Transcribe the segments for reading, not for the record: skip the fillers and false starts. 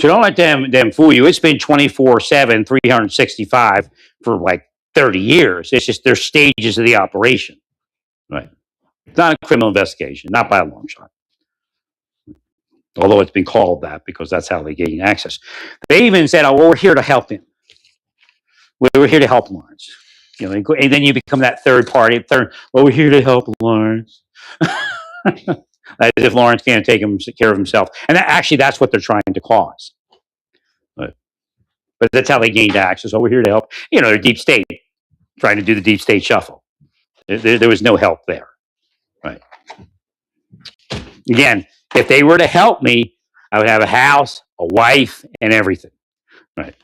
So don't let them fool you. It's been 24/7, 365 for like 30 years. It's just there's stages of the operation. Right. It's not a criminal investigation, not by a long shot. Although it's been called that because that's how they gain access. They even said, "Oh, well, we're here to help him. We're here to help Lawrence." You know, and then you become that third party. Well, we're here to help Lawrence. As if Lawrence can't take care of himself. And actually, that's what they're trying to cause. But that's how they gained access. Oh, we're here to help. You know, they're deep state, trying to do the deep state shuffle. There was no help there. Right. Again, if they were to help me, I would have a house, a wife, and everything. Right.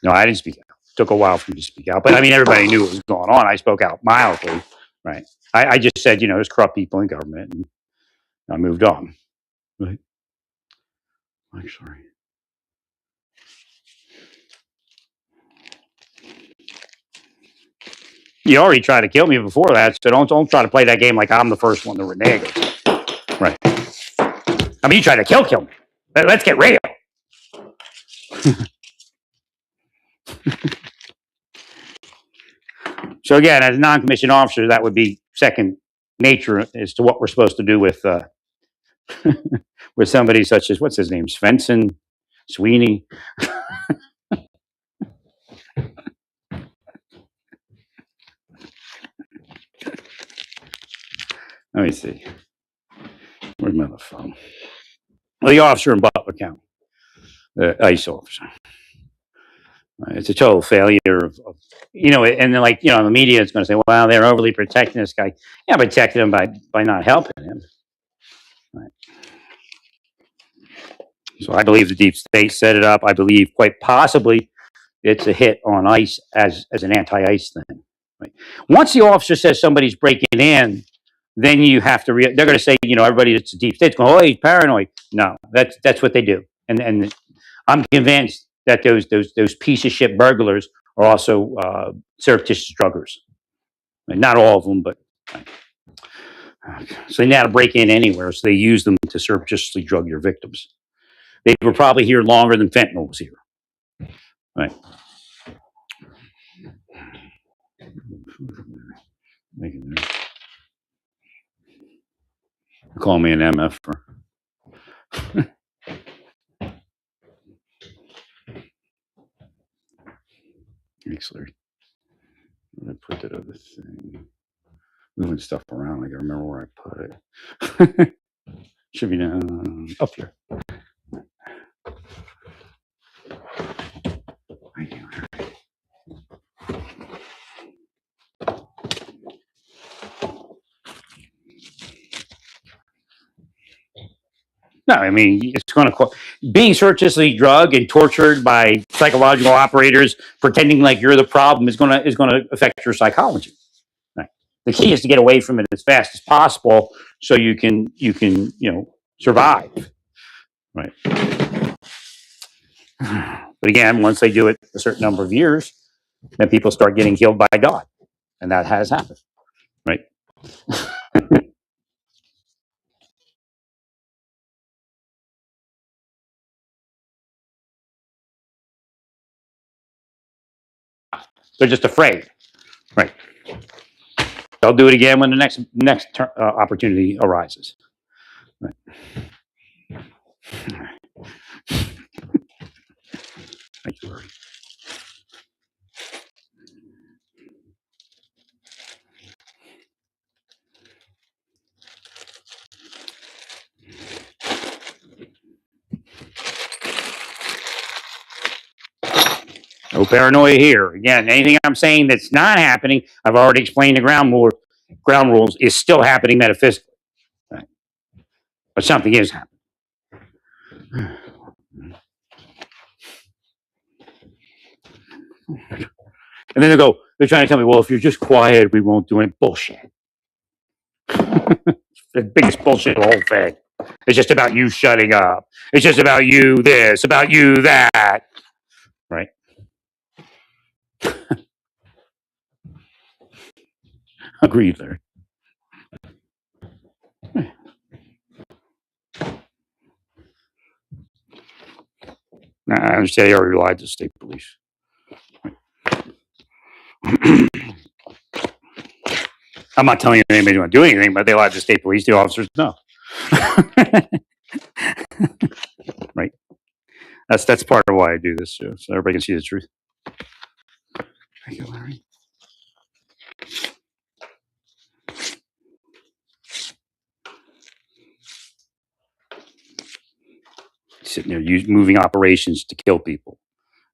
No, I didn't speak out. It took a while for me to speak out. But I mean, everybody knew what was going on. I spoke out mildly. Right. I just said, you know, there's corrupt people in government, and I moved on. Right. I'm sorry. You already tried to kill me before that, so don't try to play that game like I'm the first one to renege. Right. I mean, you tried to kill me. Let's get real. So again, as a non-commissioned officer, that would be second nature as to what we're supposed to do with with somebody such as, what's his name, Svensson, Sweeney. Let me see. Where's my other phone? Well, the officer in Butler County, the ICE officer. It's a total failure of, you know, and then, like, you know, the media is going to say, well, they're overly protecting this guy. Yeah, protecting him by not helping him. Right. So I believe the deep state set it up. I believe quite possibly it's a hit on ICE as an anti-ICE thing. Right. Once the officer says somebody's breaking in, then you have to. They're going to say, you know, everybody that's a deep state's going, oh, he's paranoid. No, that's what they do, and I'm convinced that those piece of shit burglars are also surreptitious druggers. And not all of them, but so they know how to break in anywhere. So they use them to surreptitiously drug your victims. They were probably here longer than fentanyl was here. Right. Call me an MF. Thanks, Larry. I put that other thing. Moving stuff around. I gotta remember where I put it. Should be up here. No, I mean, it's going to being surreptitiously drugged and tortured by psychological operators, pretending like you're the problem, is going to affect your psychology. Right. The key is to get away from it as fast as possible, so you can survive. Right. But again, once they do it a certain number of years, then people start getting killed by God, and that has happened. Right. They're just afraid. Right. They'll do it again when the next opportunity arises. Right. Thank you, Larry. No paranoia here. Again, anything I'm saying that's not happening, I've already explained the ground rules is still happening metaphysically. Right. But something is happening. And then they're trying to tell me, well, if you're just quiet, we won't do any bullshit. The biggest bullshit of the whole thing. It's just about you shutting up. It's just about you this, about you that. Right. Agreed, Larry. I understand they already lied to the state police. I'm not telling you anybody to do anything, but they lied to the state police. The officers know. Right. That's part of why I do this, so everybody can see the truth. Thank you, Larry. Sitting there moving operations to kill people,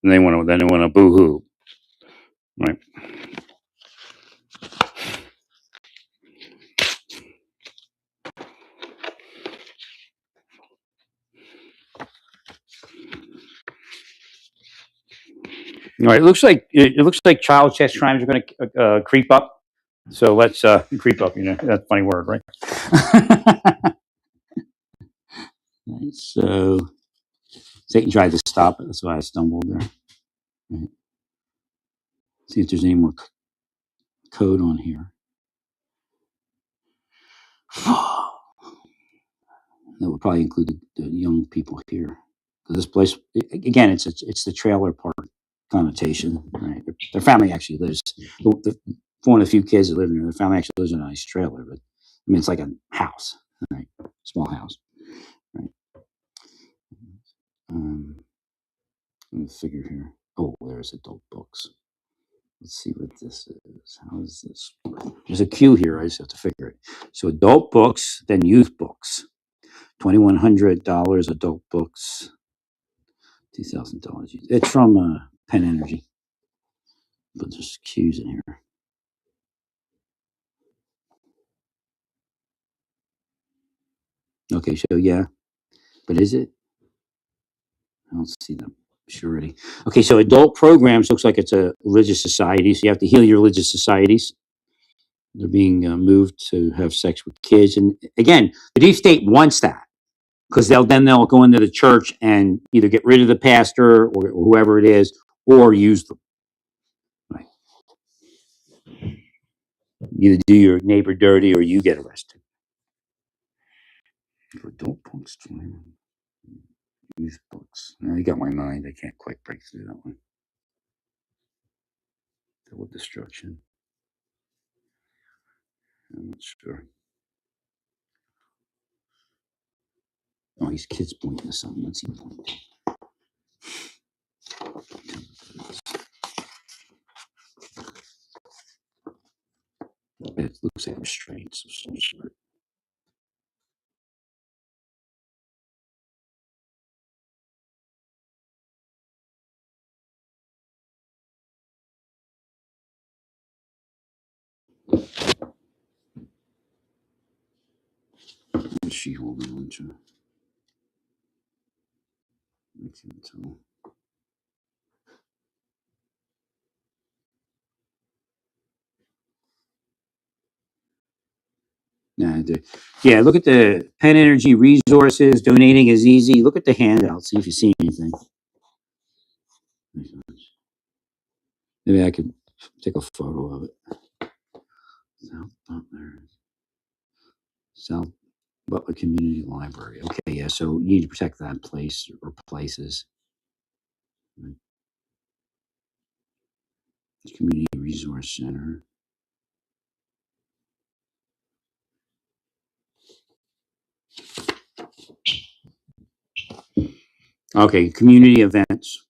and they want to boo hoo, right? All right. It looks like child sex crimes are going to creep up. So let's creep up. That's a funny word, right? Right, so Satan tried to stop it. That's why I stumbled there. Right. See if there's any more code on here. That would probably include the young people here. Because this place, again, it's the trailer park connotation. Right? Their family actually lives. One of the few kids that live in there, their family actually lives in a nice trailer, but I mean it's like a house, right? Small house, right? Let me figure here. Oh, there's adult books. Let's see what this is. How is this? There's a queue here. I just have to figure it. So adult books, then youth books. $2,100 adult books. $2,000. It's from Penn Energy, but there's queues in here. Okay, so yeah, but is it? I don't see the surety. Okay, so adult programs looks like it's a religious society. So you have to heal your religious societies. They're being moved to have sex with kids, and again, the deep state wants that because they'll go into the church and either get rid of the pastor or whoever it is, or use them. Right? Either do your neighbor dirty or you get arrested. Adult books, youth books. Now you got my mind. I can't quite break through that one. Double destruction. I'm not sure. Oh, these kids pointing to something. What's he pointing to? It looks like restraints of some sort. What's she holding on to? I can't tell. Nah, yeah, look at the Penn Energy resources. Donating is easy. Look at the handout. See if you see anything. Maybe I could take a photo of it. South Butler. South Butler Community Library. Okay, yeah, so you need to protect that place or places. Community Resource Center. Okay, community events.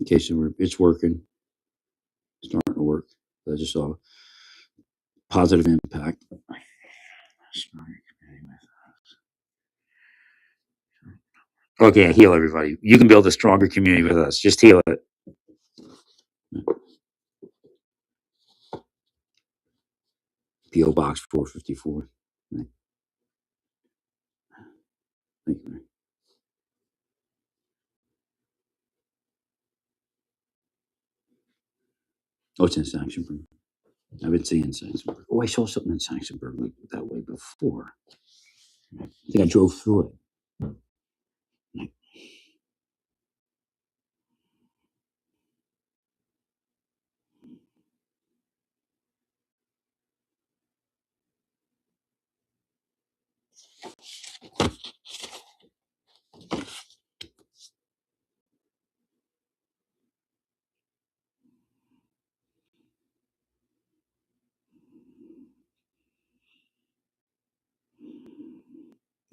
Okay, so it's working. It's starting to work. I just saw positive impact. Okay, heal everybody. You can build a stronger community with us. Just heal it. PO Box 454. Thank you. Oh, it's in Saxonburg. I've been seeing Saxonburg. Oh, I saw something in Saxonburg like that way before. I think I drove through it.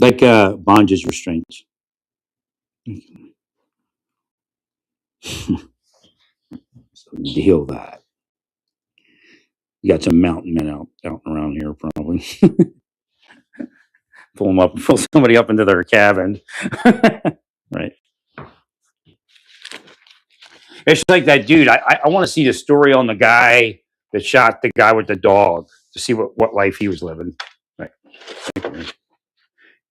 Like bondage restraints. So we need to heal that. You got some mountain men out around here, probably. Pull them up, pull somebody up into their cabin. Right. It's like that dude. I want to see the story on the guy that shot the guy with the dog to see what life he was living. Right.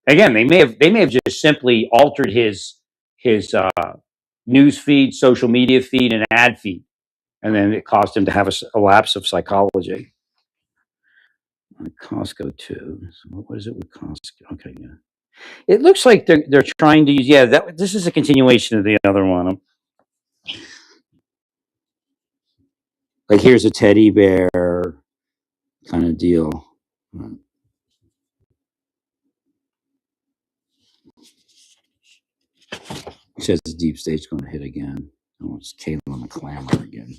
Again, they may have just simply altered his news feed, social media feed, and ad feed, and then it caused him to have a lapse of psychology. Costco too. So what is it with Costco? Okay, yeah. It looks like they're trying to use. Yeah, this is a continuation of the other one. Like here's a teddy bear kind of deal. He says the deep state's going to hit again. Oh, it's Kayla McClammer again.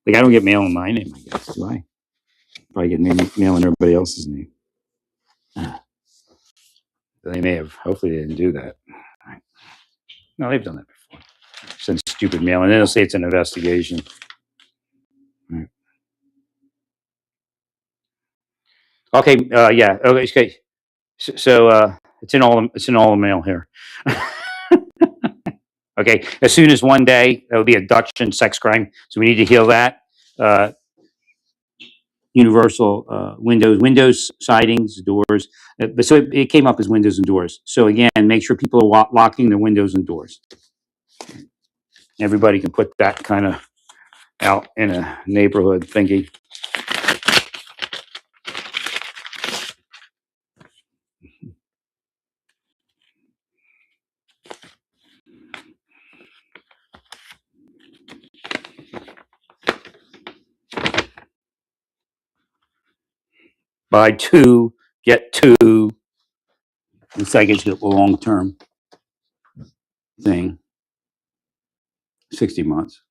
Like I don't get mail in my name, I guess. Do I? Probably get mail in everybody else's name. They may have. Hopefully, they didn't do that. Right. No, they've done that before. Send stupid mail, and then they'll say it's an investigation. Right. Okay. Yeah. Okay. So it's in all. It's in all the mail here. Okay. As soon as one day there will be a Dutch sex crime, so we need to heal that. Uh, Universal windows, sidings, doors. But so it came up as windows and doors. So again, make sure people are locking their windows and doors. Everybody can put that kind of out in a neighborhood thingy. Buy two, get two. It's like it's a long term thing. 60 months.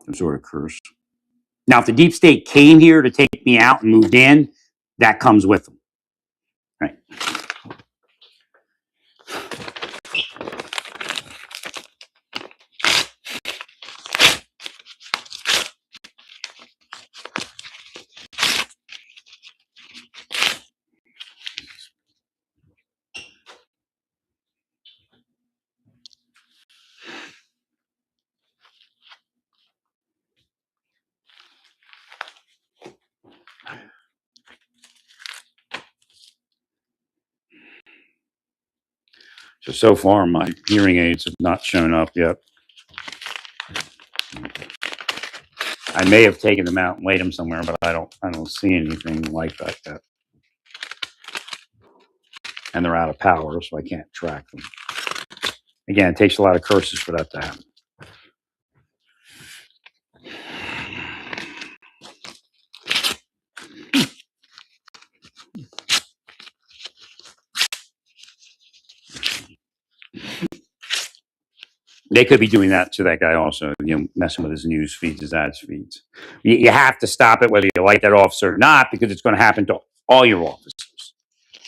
Some sort of curse. Now, if the deep state came here to take me out and moved in, that comes with them. Right. So far, my hearing aids have not shown up yet. I may have taken them out and laid them somewhere, but I don't see anything like that yet. And they're out of power, so I can't track them. Again, it takes a lot of curses for that to happen. They could be doing that to that guy also, messing with his news feeds, his ads feeds. You have to stop it, whether you like that officer or not, because it's going to happen to all your officers.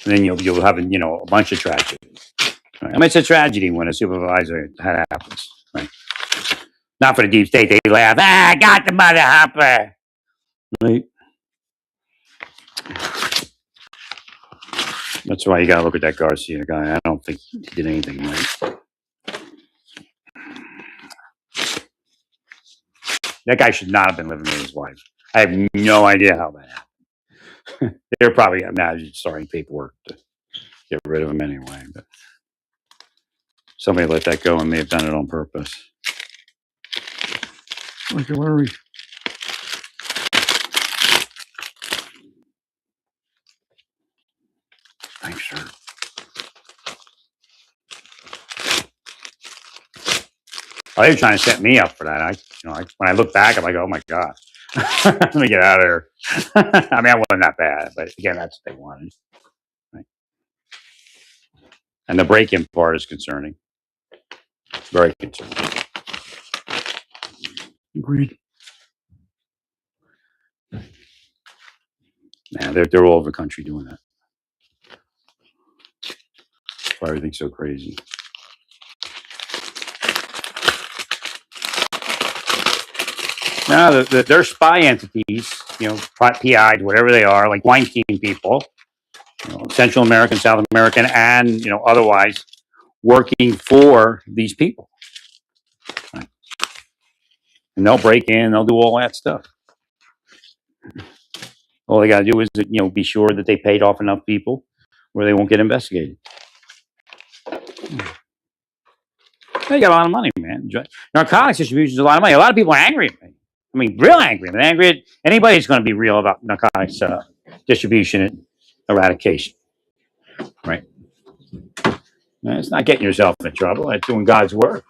And then you'll have a bunch of tragedies. Right? I mean, it's a tragedy when a supervisor that happens. Right? Not for the deep state. They laugh. I got the mother hopper. Right? That's why you got to look at that Garcia guy. I don't think he did anything right. That guy should not have been living with his wife. I have no idea how that happened. They're probably starting paperwork to get rid of him anyway. But somebody let that go and may have done it on purpose. Okay, where are we? Thanks, sir. Oh, they were trying to set me up for that. When I look back, I'm like, oh my god, let me get out of here. I mean, I wasn't that bad, but again, that's what they wanted. Right? And the break-in part is concerning. Very concerning. Agreed. Yeah, they're all over the country doing that. That's why everything's so crazy. No, they're spy entities, PIs, whatever they are, like Weinstein people, Central American, South American, and otherwise working for these people. Right? And they'll break in, they'll do all that stuff. All they got to do is, be sure that they paid off enough people where they won't get investigated. They got a lot of money, man. Narcotics distribution is a lot of money. A lot of people are angry at me. I mean, real angry. I'm angry at anybody who's going to be real about narcotics distribution and eradication. Right? It's not getting yourself in trouble. It's doing God's work.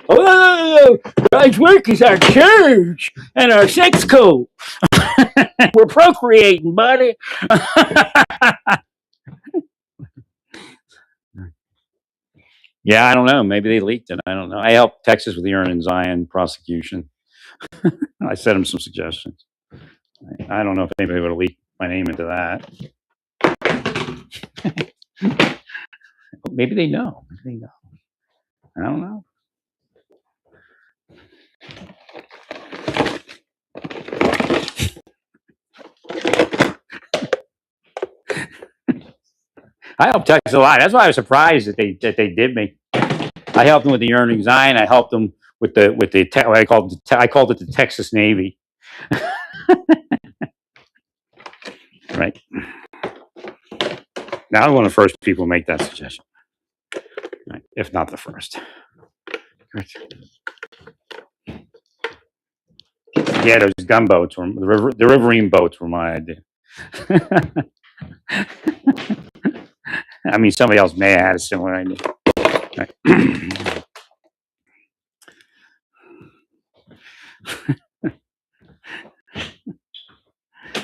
Oh, God's work is our church and our sex code. We're procreating, buddy. Yeah, I don't know. Maybe they leaked it. I don't know. I helped Texas with the Ernst & Zion prosecution. I sent them some suggestions. I don't know if anybody would have leaked my name into that. Maybe they know. Maybe they know. I don't know. I helped Texas a lot. That's why I was surprised that they did me. I helped them with the Ernst & Zion. I helped them with the I called it the Texas Navy. Right. Now I'm one of the first people to make that suggestion, right? If not the first. Right. Yeah, those gunboats were the riverine boats were my idea. I mean, somebody else may have had a similar idea. Right.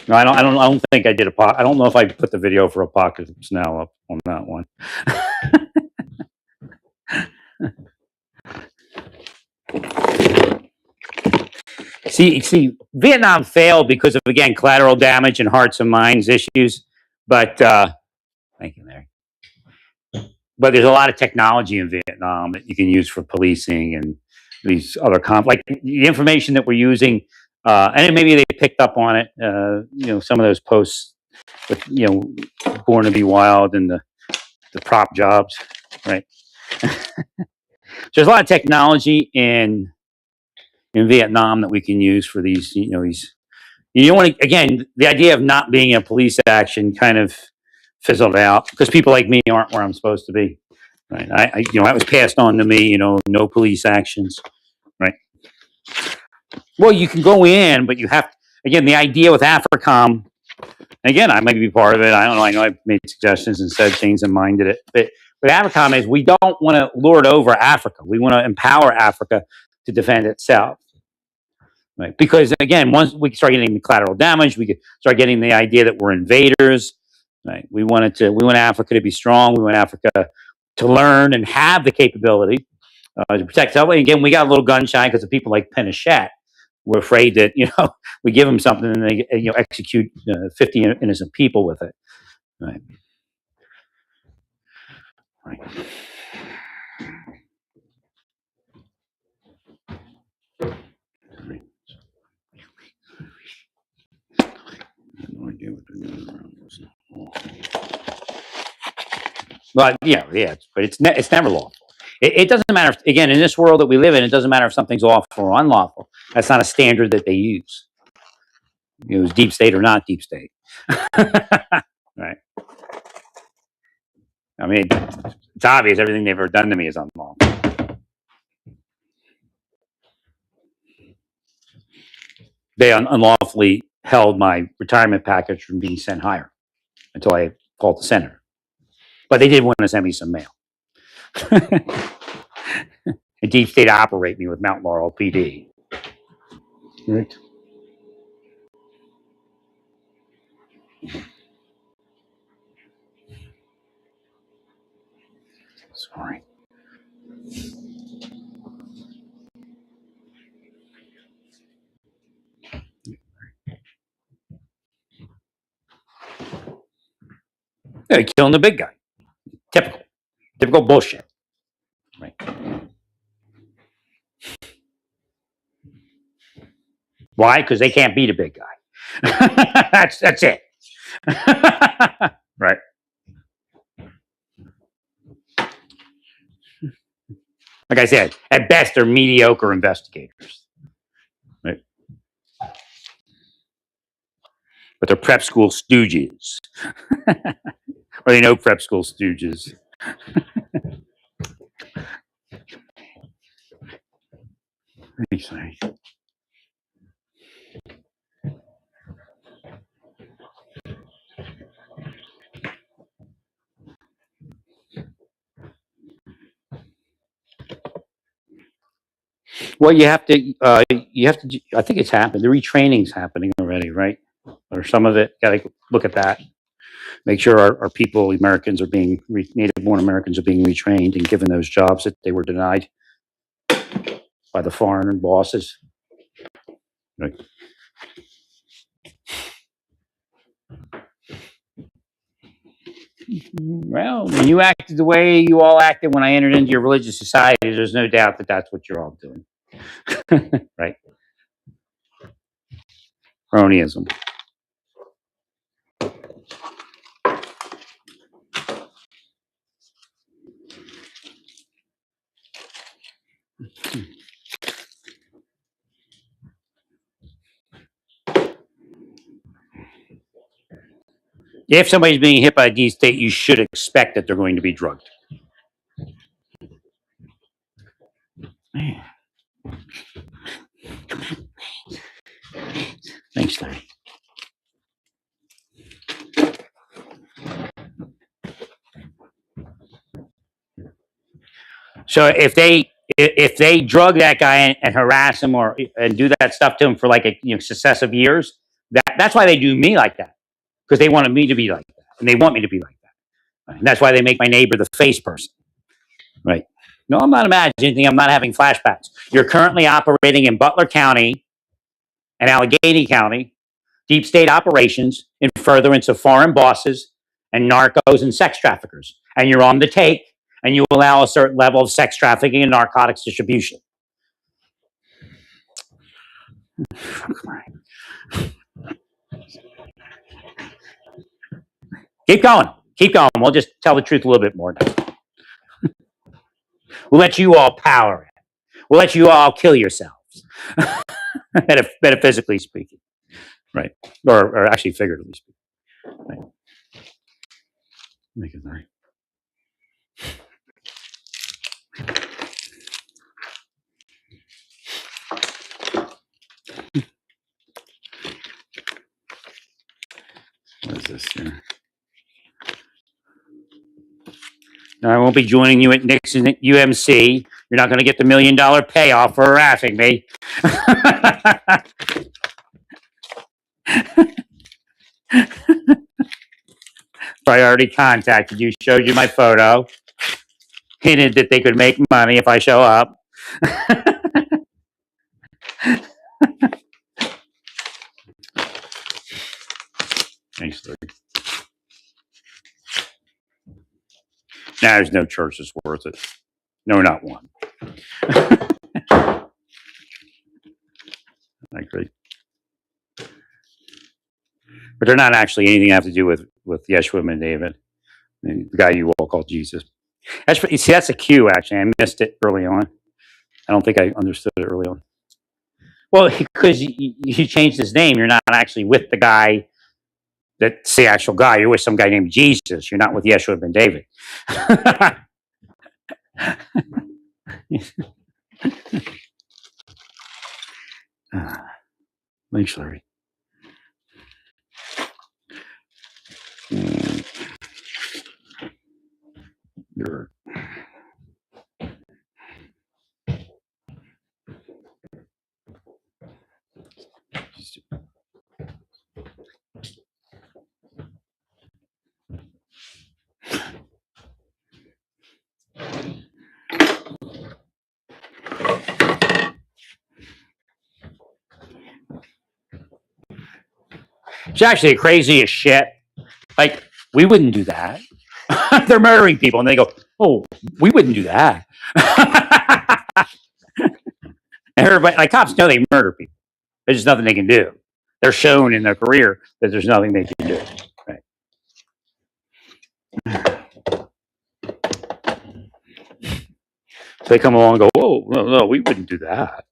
No, I don't think I did I don't know if I put the video for Apocalypse Now up on that one. See, Vietnam failed because of, again, collateral damage and hearts and minds issues. But thank you, Mary. But there's a lot of technology in Vietnam that you can use for policing and these other like the information that we're using. And maybe they picked up on it. Some of those posts with Born to Be Wild and the prop jobs, right? So there's a lot of technology in Vietnam that we can use for these. You don't want to, again, the idea of not being a police action kind of fizzled out because people like me aren't where I'm supposed to be. Right? That was passed on to me. No police actions. Right. Well, you can go in, but you have, again, the idea with AFRICOM, again, I might be part of it. I don't know. I know I've made suggestions and said things and minded it. But AFRICOM is we don't want to lord over Africa. We want to empower Africa to defend itself. Right? Because, again, once we start getting the collateral damage, we could start getting the idea that we're invaders. Right? We want Africa to be strong. We want Africa to learn and have the capability to protect itself. And again, we got a little gun shy because of people like Pinochet. We're afraid that we give them something and they execute 50 innocent people with it. Right. Right. Right. I have no idea what they're doing around this. But but it's never lawful. It doesn't matter if, again, in this world that we live in, it doesn't matter if something's lawful or unlawful. That's not a standard that they use. It was deep state or not deep state. Right. I mean, it's obvious everything they've ever done to me is unlawful. They unlawfully held my retirement package from being sent higher until I called the senator. But they did want to send me some mail. And deep state operate me with Mount Laurel PD. Right. Sorry. Yeah, killing the big guy. Typical bullshit. Right. Why? Because they can't beat a big guy. That's it. Right. Like I said, at best they're mediocre investigators. Right. But they're prep school stooges. Or they know prep school stooges. Sorry. Well, you have to. I think it's happened. The retraining's happening already, right? Or some of it. Got to look at that. Make sure our people, Americans, are being native-born Americans are being retrained and given those jobs that they were denied by the foreign bosses. Right. Well, when you acted the way you all acted when I entered into your religious society, there's no doubt that that's what you're all doing. Right? Cronyism. If somebody's being hit by a D state, you should expect that they're going to be drugged. Thanks, Larry. So if they drug that guy and harass him and do that stuff to him for like successive years, that's why they do me like that, because they wanted me to be like that and they want me to be like that. And that's why they make my neighbor the face person. Right? No, I'm not imagining anything. I'm not having flashbacks. You're currently operating in Butler County and Allegheny County, deep state operations in furtherance of foreign bosses and narcos and sex traffickers, and you're on the take. And you allow a certain level of sex trafficking and narcotics distribution. Keep going. Keep going. We'll just tell the truth a little bit more now. We'll let you all power it. We'll let you all kill yourselves. Metaphysically speaking. Right. Or actually figuratively speaking. Right. Make it right. What is this here? No, I won't be joining you at Nixon at UMC. You're not going to get the $1 million payoff for harassing me. I already contacted you, showed you my photo, hinted that they could make money if I show up. Thanks, Larry. There's no church that's worth it. No, not one. I agree. But they're not actually anything to have to do with Yeshua ben David, the guy you all call Jesus. That's a cue, actually. I missed it early on. I don't think I understood it early on. Well, because you changed his name, you're not actually with the guy that's the actual guy. You're with some guy named Jesus. You're not with Yeshua ben David. Thanks, Larry. It's actually the craziest shit. Like, we wouldn't do that. They're murdering people, and they go, "Oh, we wouldn't do that." And everybody, like cops, know they murder people. There's just nothing they can do. They're shown in their career that there's nothing they can do. Right. So they come along and go, "Whoa, no, we wouldn't do that."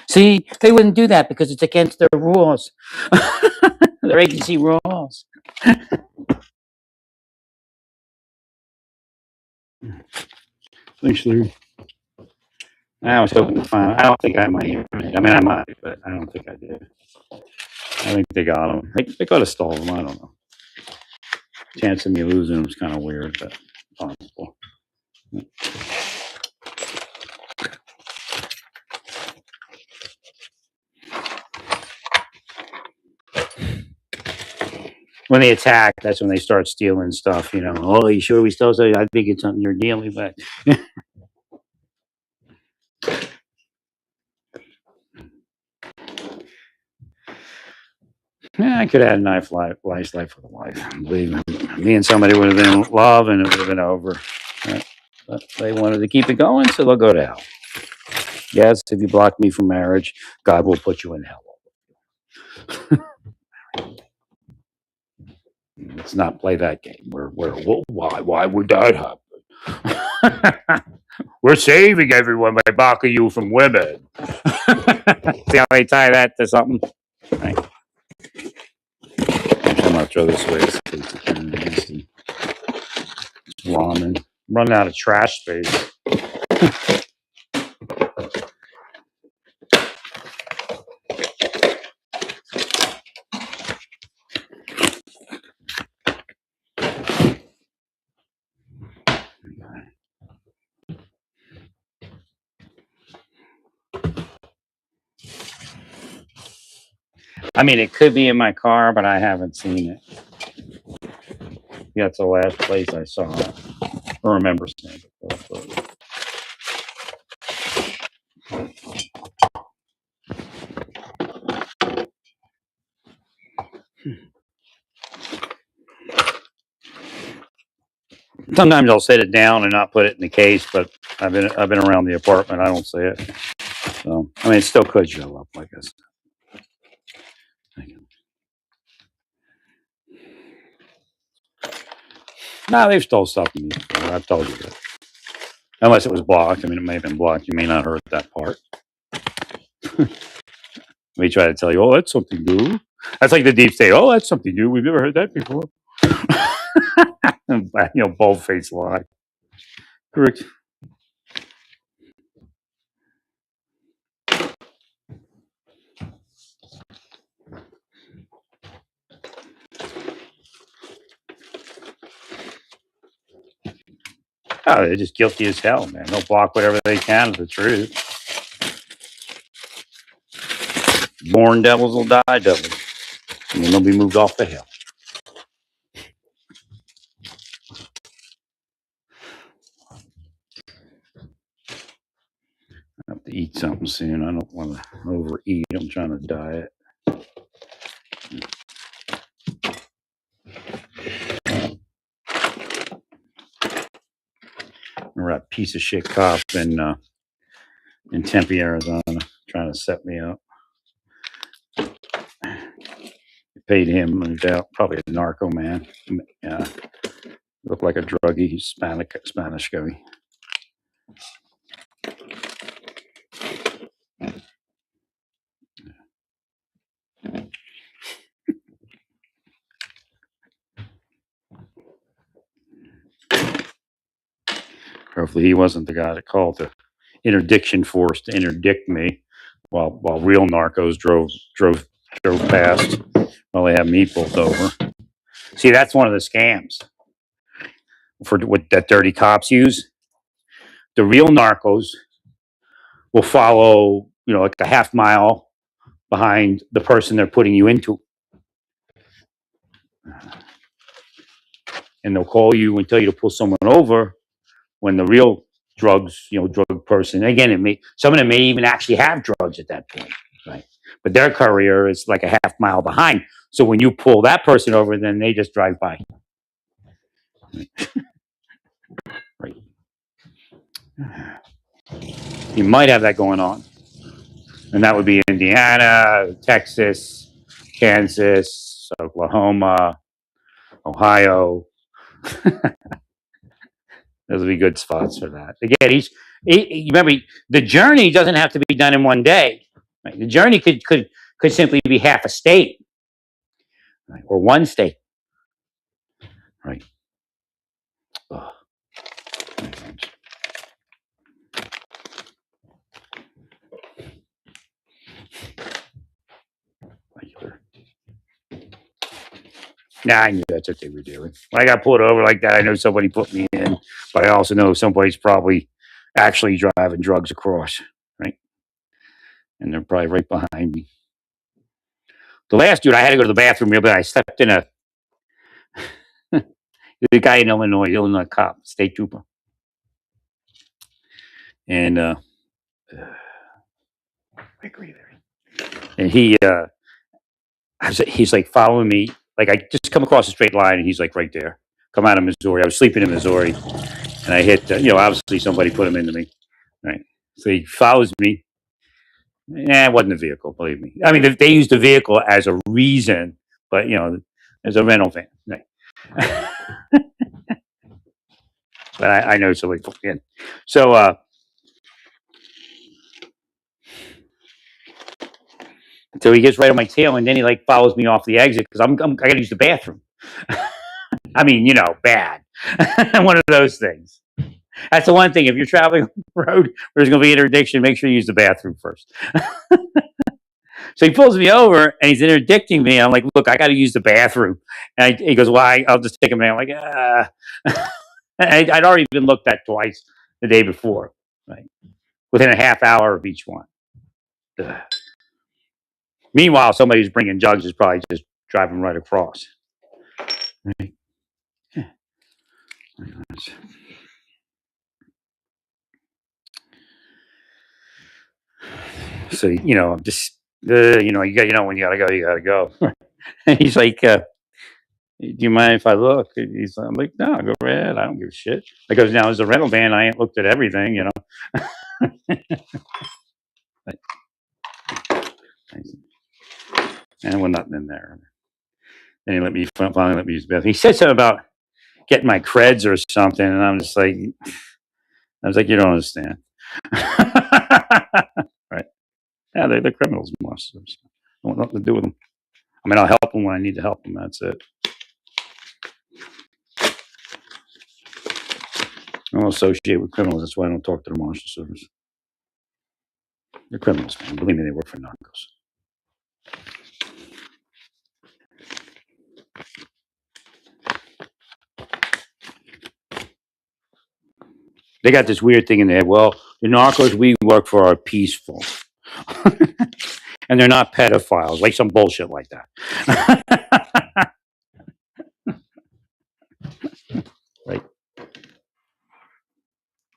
See, they wouldn't do that because it's against their rules, their agency rules. Actually, I was hoping to find. I don't think I might. I mean, I might, but I don't think I did. I think they got him. They could have stole him. I don't know. Chance of me losing him is kind of weird, but possible. When they attack, that's when they start stealing stuff. You know, oh, you sure we stole something? I think it's something you're dealing with. Yeah, I could have had a nice life with a wife. Believe me and somebody would have been in love, and it would have been over. Right? But they wanted to keep it going, so they'll go to hell. Yes, if you block me from marriage, God will put you in hell. Let's not play that game. Why would that happen? We're saving everyone by blocking you from women. See how they tie that to something? Right. I'm gonna throw this away. Ramen. Running out of trash space. I mean, it could be in my car, but I haven't seen it. That's the last place I saw it. I remember seeing it. Sometimes I'll set it down and not put it in the case, but I've been around the apartment. I don't see it. So I mean, it still could show up, like I said. No, they've stole stuff from me before. I've told you that. Unless it was blocked. I mean, it may have been blocked. You may not have heard that part. We try to tell you, oh, that's something new. That's like the deep state. Oh, that's something new. We've never heard that before. Bald faced lie. Correct. Oh, they're just guilty as hell, man. They'll block whatever they can of the truth. Born devils will die devils. And then they'll be moved off the hill. I have to eat something soon. I don't want to overeat. I'm trying to diet. Or that piece of shit cop in Tempe, Arizona, trying to set me up. Paid him, no doubt, probably a narco man. Yeah, looked like a druggie. He's Spanish guy. Hopefully, he wasn't the guy that called the interdiction force to interdict me while real narcos drove past while they had me pulled over. See, that's one of the scams for what that dirty cops use. The real narcos will follow, like a half mile behind the person they're putting you into. And they'll call you and tell you to pull someone over when the real drugs, drug person. Again, some of them may even actually have drugs at that point, right? But their courier is like a half mile behind. So when you pull that person over, then they just drive by. Right. You might have that going on. And that would be Indiana, Texas, Kansas, Oklahoma, Ohio. Those would be good spots for that. Again, remember, the journey doesn't have to be done in one day. Right? The journey could simply be half a state, right? Or one state, right? Oh. Nah, I knew that's what they were doing. When I got pulled over like that, I know somebody put me in, but I also know somebody's probably actually driving drugs across, right? And they're probably right behind me. The last dude, I had to go to the bathroom real bad. I stepped in the guy in Illinois cop, state trooper. And I agree there. And he's like following me. Like, I just come across a straight line, and he's like right there. Come out of Missouri. I was sleeping in Missouri, and I hit. Obviously somebody put him into me, right? So he follows me. It wasn't a vehicle, believe me. I mean, they used the vehicle as a reason, but there's a rental van, right? But I know somebody put me in. So so he gets right on my tail, and then he like follows me off the exit because I got to use the bathroom. I mean, bad. One of those things. That's the one thing. If you're traveling on the road where there's going to be interdiction, make sure you use the bathroom first. So he pulls me over and he's interdicting me. I'm like, look, I got to use the bathroom. And he goes, why? I'll just take a minute. I'm like, I'd already been looked at twice the day before, right? Within a half hour of each one. Ugh. Meanwhile, somebody who's bringing jugs is probably just driving right across. Right. So I'm just you got when you gotta go, you gotta go. And he's like, do you mind if I look? I'm like, no, go right ahead. I don't give a shit. I goes, now as a rental van, I ain't looked at everything, And we're nothing in there. And he finally let me use the bathroom. He said something about getting my creds or something, and I was like, you don't understand. Right? Yeah, they're criminals, most of them. I want nothing to do with them. I mean, I'll help them when I need to help them. That's it. I don't associate with criminals. That's why I don't talk to the Marshal Service. They're criminals, man. Believe me, they work for narcos. They got this weird thing in their head. Well, the narcos we work for are peaceful. And they're not pedophiles, like some bullshit like that. Right.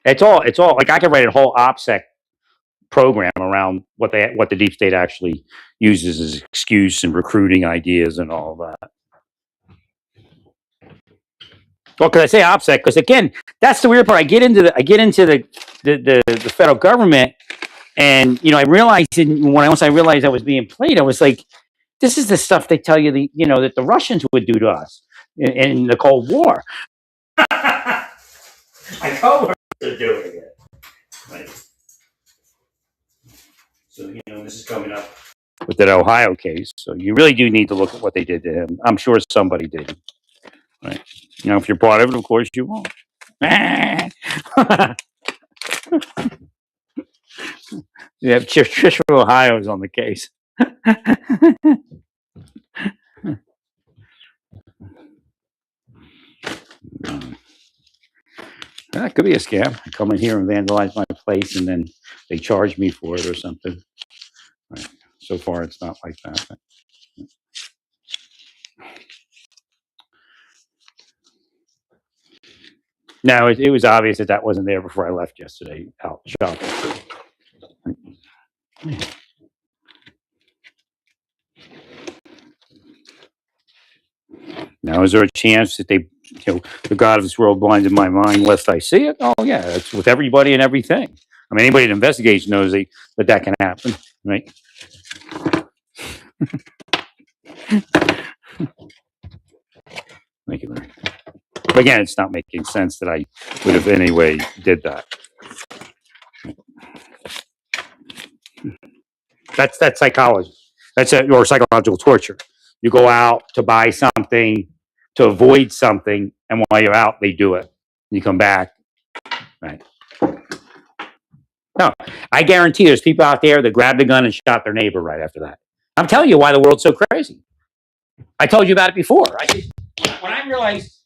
It's all like I could write a whole OPSEC program around what the deep state actually uses as excuse and recruiting ideas and all of that. Well, because I say OPSEC, because again, that's the weird part. I get into the federal government, and I realized once I realized I was being played, I was like, this is the stuff they tell you that the Russians would do to us in the Cold War. I know they're doing it. Right. So this is coming up with that Ohio case. So you really do need to look at what they did to him. I'm sure somebody did. Right. If you're part of it, of course you won't. Yeah, Trish from Ohio is on the case. That could be a scam. I come in here and vandalize my place, and then they charge me for it or something. Right. So far, it's not like that. No, it was obvious that that wasn't there before I left yesterday out shopping. Now, is there a chance that they, the God of this world blinded my mind lest I see it? Oh, yeah, it's with everybody and everything. I mean, anybody that investigates knows that can happen, right? Thank you, Larry. But again, it's not making sense that I would have in any way did that. That's psychology. Or psychological torture. You go out to buy something, to avoid something, and while you're out, they do it. You come back, right? No, I guarantee there's people out there that grabbed a gun and shot their neighbor right after that. I'm telling you why the world's so crazy. I told you about it before. When I realized,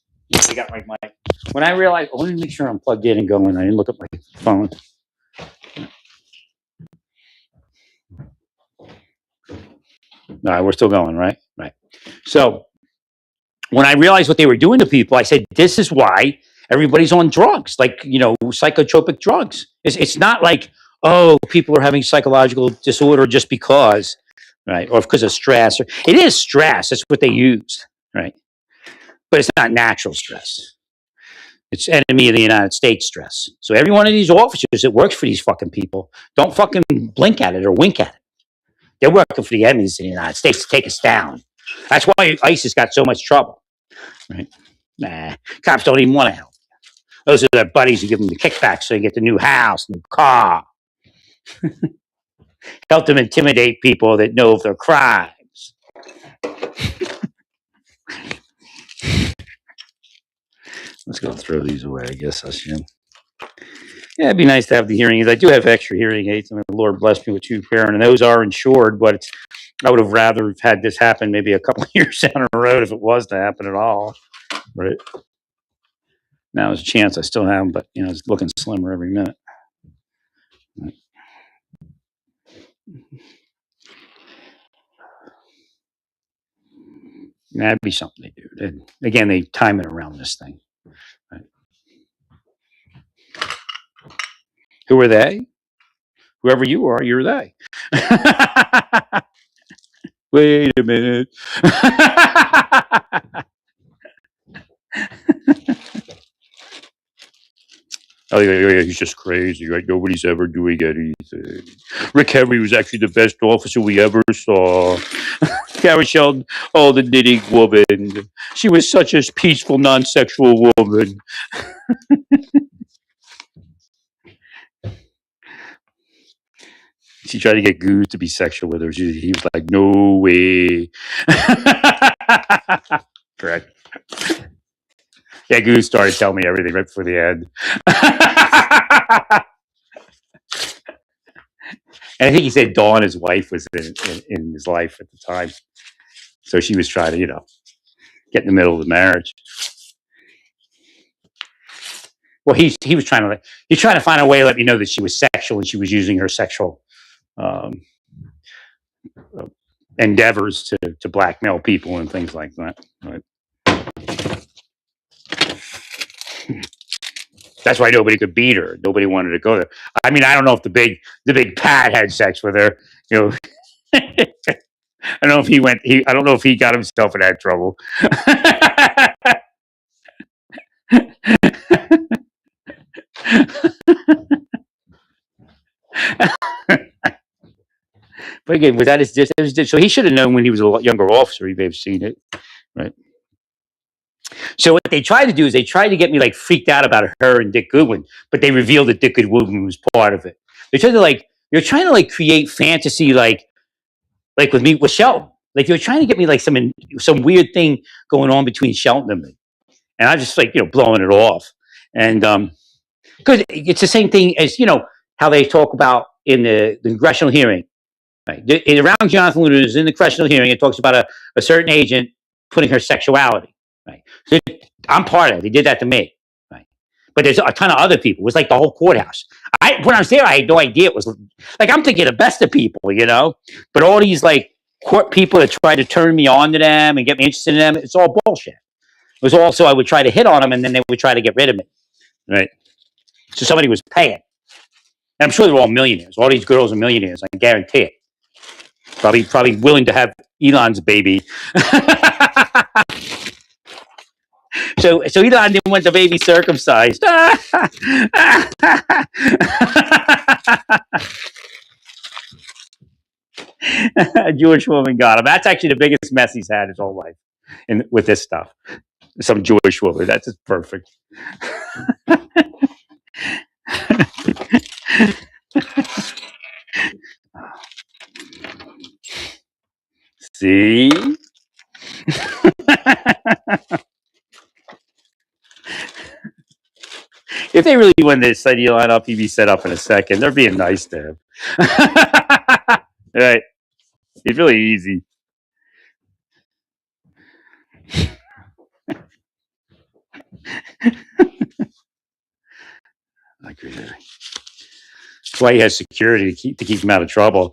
I got my mic. When I realized, let me make sure I'm plugged in and going. I didn't look at my phone. All right, we're still going, right? Right. So when I realized what they were doing to people, I said, this is why everybody's on drugs, like, psychotropic drugs. It's not like, oh, people are having psychological disorder just because, right? Or because of stress. It is stress. That's what they use, right? But it's not natural stress. It's enemy of the United States stress. So every one of these officers that works for these fucking people, don't fucking blink at it or wink at it. They're working for the enemies of the United States to take us down. That's why ISIS got so much trouble, right? Nah, cops don't even want to help. Those are their buddies who give them the kickbacks so they get the new house, new car. Help them intimidate people that know of their crimes. Let's go throw these away. I guess that's Yeah, it'd be nice to have the hearing aids. I do have extra hearing aids. I mean, the Lord blessed me with 2 pair, and those are insured. But I would have rather had this happen maybe a couple of years down the road if it was to happen at all. Right now, there's a chance I still have them, but it's looking slimmer every minute. Right. That'd be something they do. Again, they time it around this thing. Right. Who are they? Whoever you are, you're they. Wait a minute. Oh, yeah, he's just crazy, right? Nobody's ever doing anything. Rick Henry was actually the best officer we ever saw. Karen Sheldon, the knitting woman. She was such a peaceful, non-sexual woman. She tried to get Goose to be sexual with her. He was like, no way. Correct. Yeah, Goose started telling me everything right before the end. And I think he said Dawn, his wife, was in his life at the time. So she was trying to, get in the middle of the marriage. Well, he was trying to find a way to let me know that she was sexual and she was using her sexual endeavors to blackmail people and things like that. Right? That's why nobody could beat her. Nobody wanted to go there. I mean, I don't know if the big Pat had sex with her. I don't know if I don't know if he got himself in that trouble. But again, was that his? So he should have known when he was a younger officer. He may have seen it, right? So what they tried to do is they tried to get me like freaked out about her and Dick Goodwin, but they revealed that Dick Goodwin was part of it. They're trying to create fantasy like with me with Shelton. Like you're trying to get me like some weird thing going on between Shelton and me, and I just blowing it off. And because it's the same thing as how they talk about in the congressional hearing. Right. Around Jonathan Luder's in the congressional hearing, it talks about a certain agent putting her sexuality. Right. So I'm part of it. They did that to me. Right. But there's a ton of other people. It was like the whole courthouse. When I was there, I had no idea it was like I'm thinking the best of people, But all these court people that tried to turn me on to them and get me interested in them, it's all bullshit. It was also I would try to hit on them and then they would try to get rid of me. right? So somebody was paying. And I'm sure they're all millionaires. All these girls are millionaires. I guarantee it. Probably willing to have Elon's baby. So Elon didn't want the baby circumcised. A Jewish woman got him. That's actually the biggest mess he's had his whole life, with this stuff. Some Jewish woman. That's just perfect. See? If they really wanted to set Elon up, he'd be set up in a second. They're being nice to him. Right. It's really easy. I agree. That's why he has security to keep him out of trouble.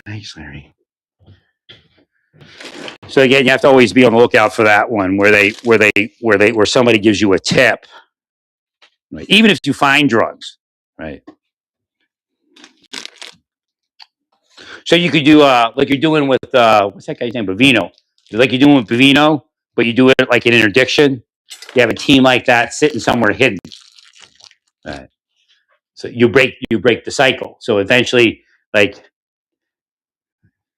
Thanks, Larry. So again, you have to always be on the lookout for that one where somebody gives you a tip, right? Even if you find drugs, right? So you could do like you're doing with what's that guy's name, Bavino? Like you're doing with Bavino, but you do it like an interdiction. You have a team like that sitting somewhere hidden. Right. So you break the cycle. So eventually, like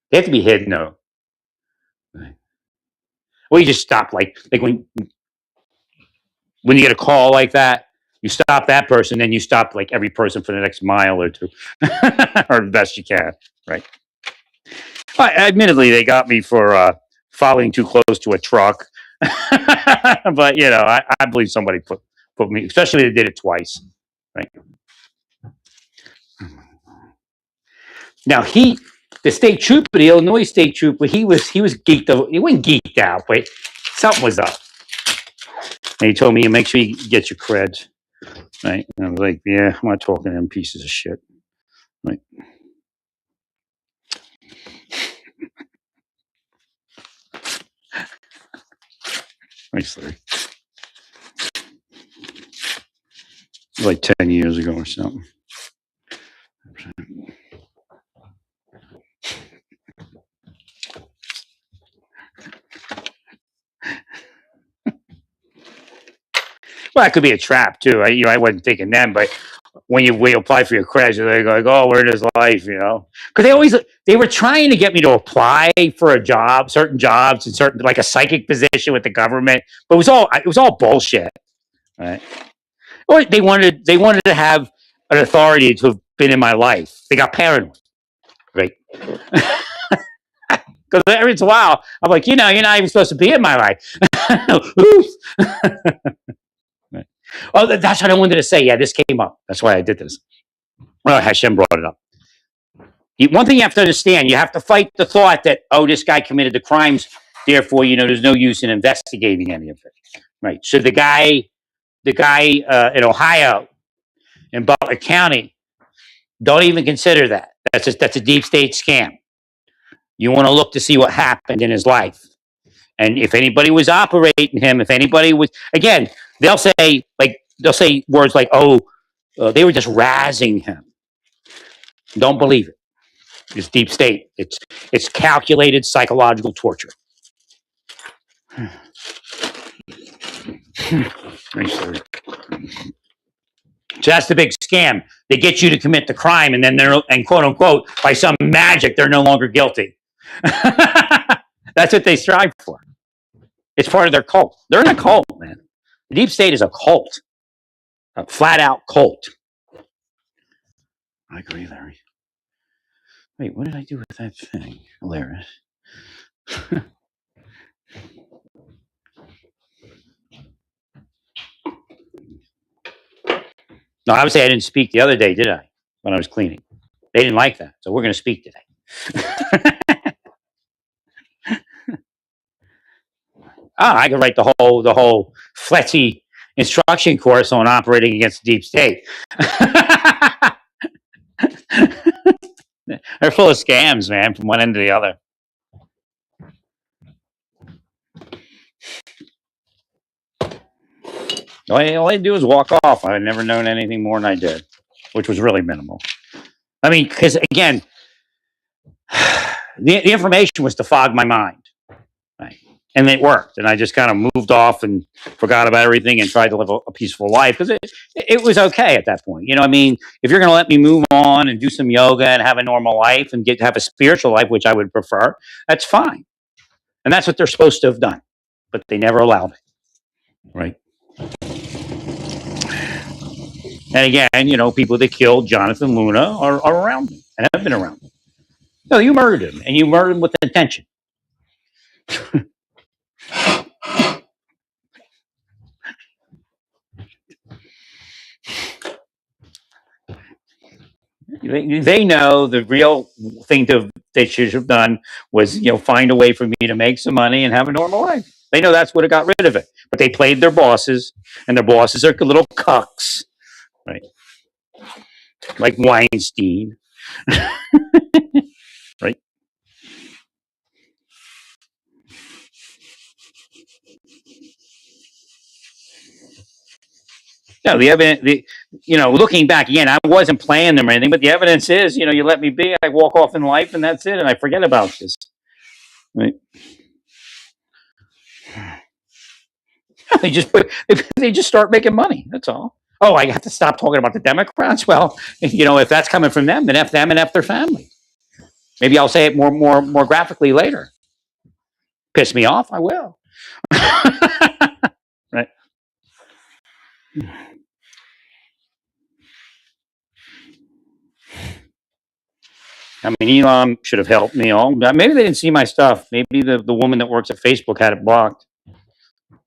they have to be hidden though. Right. Well, you just stop like when you get a call like that, you stop that person, then you stop like every person for the next mile or two, or the best you can, right? Admittedly, they got me for following too close to a truck, but I believe somebody put me, especially they did it twice, right? Now the state trooper, the Illinois state trooper, he was geeked out. He wasn't geeked out, but something was up. And he told me, make sure you get your creds. Right. And I was like, yeah, I'm not talking to them pieces of shit. Right. Thanks, Larry. Like 10 years ago or something. Well, that could be a trap too. I wasn't thinking then, but when you apply for your credits, they go like, "Oh, where is life?" Because they were trying to get me to apply for a job, certain jobs, and certain like a psychic position with the government, but it was all bullshit, right? Or they wanted to have an authority to have been in my life. They got paranoid, right? Because every once in a while, I'm like, you're not even supposed to be in my life. Right. Oh, that's what I wanted to say. Yeah, this came up. That's why I did this. Well, Hashem brought it up. One thing you have to understand, you have to fight the thought that, oh, this guy committed the crimes, therefore, there's no use in investigating any of it. Right. So the guy in Ohio, in Butler County, don't even consider that. That's a deep state scam. You want to look to see what happened in his life. And if anybody was operating him, if anybody was, again, they'll say words like, "Oh, they were just razzing him." Don't believe it. It's deep state. It's calculated psychological torture. So that's the big scam. They get you to commit the crime, and then and quote unquote, by some magic, they're no longer guilty. That's what they strive for. It's part of their cult. They're in a cult, man. The deep state is a cult, a flat out cult. I agree, Larry. Wait, what did I do with that thing, Larry? No, obviously I didn't speak the other day, did I? When I was cleaning, they didn't like that, so we're going to speak today. I could write the whole Fletzy instruction course on operating against the deep state. They're full of scams, man, from one end to the other. All I do is walk off. I've never known anything more than I did, which was really minimal. I mean, because again, the information was to fog my mind. Right. And it worked. And I just kind of moved off and forgot about everything and tried to live a peaceful life because it was okay at that point. You know, I mean, if you're going to let me move on and do some yoga and have a normal life and get to have a spiritual life, which I would prefer, that's fine. And that's what they're supposed to have done. But they never allowed it. Right. And again, you know, people that killed Jonathan Luna are around me and have been around me. No, you murdered him and you murdered him with intention. They know the real thing they should have done was, you know, find a way for me to make some money and have a normal life. They know that's what got rid of it. But they played their bosses, and their bosses are little cucks, right? Like Weinstein, right? No, the evidence, you know, looking back again, I wasn't playing them or anything, but the evidence is, you know, you let me be, I walk off in life, and that's it, and I forget about this, right? They just start making money. That's all. Oh, I have to stop talking about the Democrats. Well, you know, if that's coming from them, then F them and F their family. Maybe I'll say it more graphically later. Piss me off, I will. Right. I mean, Elon should have helped me all. Maybe they didn't see my stuff. Maybe the woman that works at Facebook had it blocked.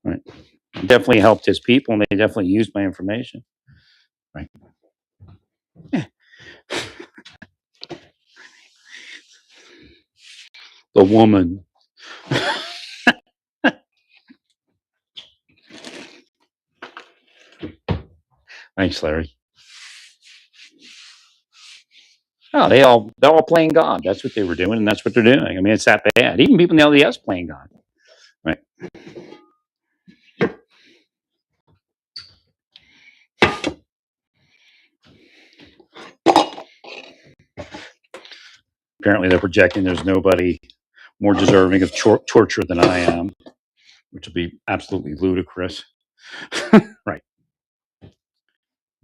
Right. Definitely helped his people, and they definitely used my information. Right. The woman. Thanks, Larry. Oh, they're all playing God. That's what they were doing, and that's what they're doing. I mean, it's that bad. Even people in the LDS playing God. Right. Apparently, they're projecting there's nobody more deserving of torture than I am, which would be absolutely ludicrous. Right.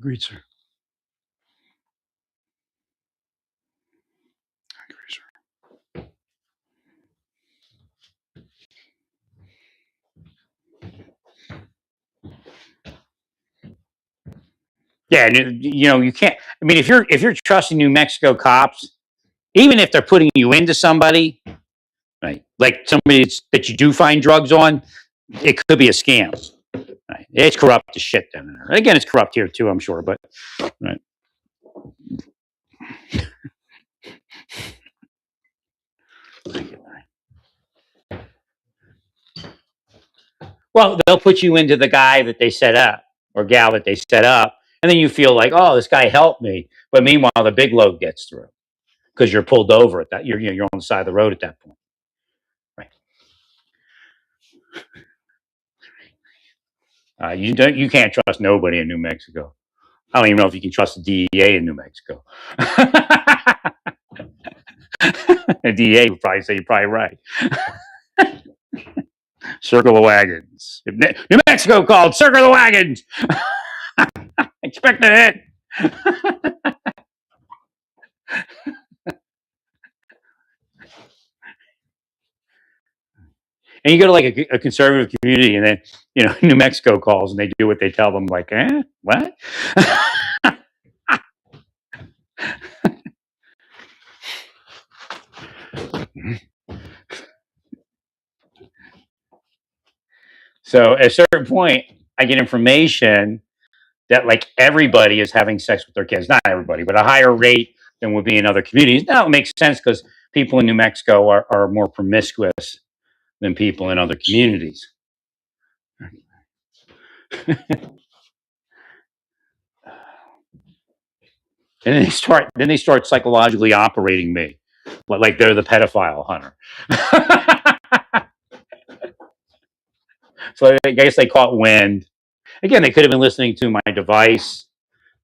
Agreed, sir. Agreed, sir. Yeah, you know, you can't. I mean, if you're trusting New Mexico cops, even if they're putting you into somebody, right, like somebody that you do find drugs on, it could be a scam. Right. It's corrupt as shit down there. Again, it's corrupt here too, I'm sure, but right. Well, they'll put you into the guy that they set up or gal that they set up, and then you feel like, oh, this guy helped me. But meanwhile, the big load gets through because you're pulled over at that. You're on the side of the road at that point. Right. You can't trust nobody in New Mexico. I don't even know if you can trust the DEA in New Mexico. The DEA would probably say you're probably right. Circle the wagons. New Mexico called, circle the wagons. Expect a hit. And you go to like a conservative community, and then you know New Mexico calls, and they do what they tell them. Like, what? So at a certain point, I get information that like everybody is having sex with their kids. Not everybody, but a higher rate than would be in other communities. Now it makes sense because people in New Mexico are more promiscuous than people in other communities. And then they start psychologically operating me like they're the pedophile hunter. So I guess they caught wind, Again, they could have been listening to my device.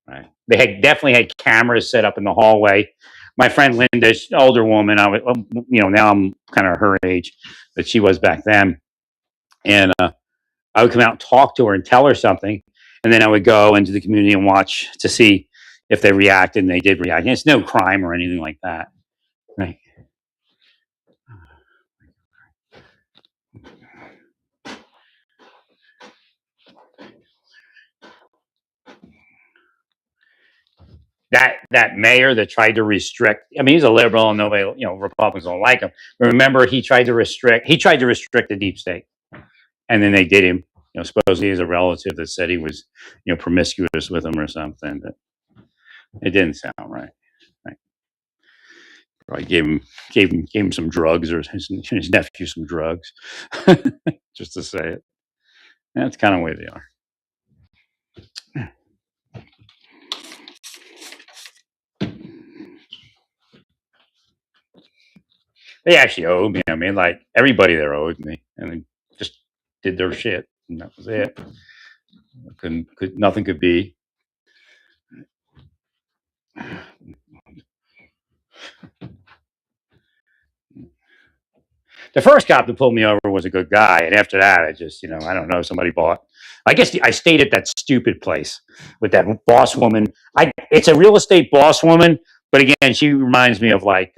Right. They had definitely had cameras set up in the hallway. My friend Linda, older woman, I was, now I'm kind of her age, but she was back then. And I would come out and talk to her and tell her something, and then I would go into the community and watch to see if they reacted, and they did react. And it's no crime or anything like that. Right. That mayor that tried to restrict. I mean, he's a liberal, and nobody, Republicans don't like him. Remember, he tried to restrict. He tried to restrict the deep state, and then they did him. Supposedly he's a relative that said he was, promiscuous with him or something. But it didn't sound right. Right. Probably gave him some drugs, or his nephew some drugs, just to say it. That's kind of the way they are. They actually owed me. I mean, like everybody there owed me, and they just did their shit, and that was it. Nothing could be. The first cop that pulled me over was a good guy, and after that, I just, I don't know. Somebody bought. I guess I stayed at that stupid place with that boss woman. It's a real estate boss woman, but again, she reminds me of like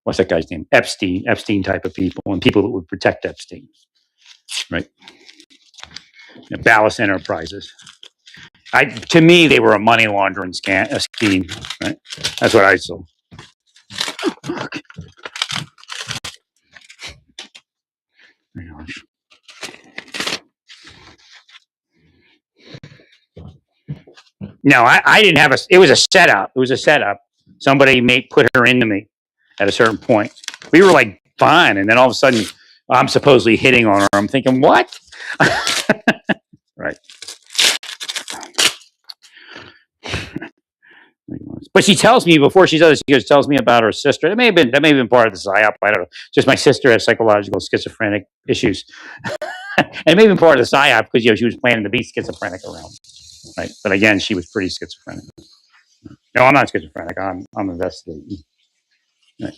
what's that guy's name? Epstein type of people, and people that would protect Epstein, right? Ballas Enterprises. To me, they were a money laundering scheme, right? That's what I saw. No, I didn't have it was a setup. It was a setup. Somebody put her into me at a certain point. We were like fine, and then all of a sudden, I'm supposedly hitting on her. I'm thinking, what? Right. But she tells me before she does it, she tells me about her sister. That may have been part of the psyop. I don't know. Just my sister has psychological schizophrenic issues, and it may have been part of the psyop because she was planning to be schizophrenic around. Right. But again, she was pretty schizophrenic. No, I'm not schizophrenic. I'm investigating. Right.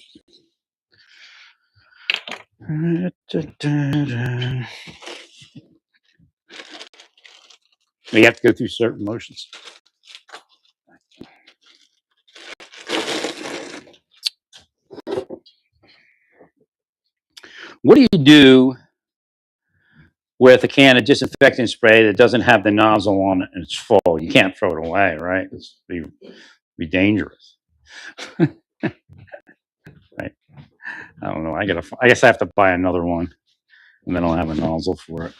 We have to go through certain motions. What do you do with a can of disinfectant spray that doesn't have the nozzle on it and it's full? You can't throw it away, right? It's be dangerous. Right. I don't know. I guess I have to buy another one, and then I'll have a nozzle for it.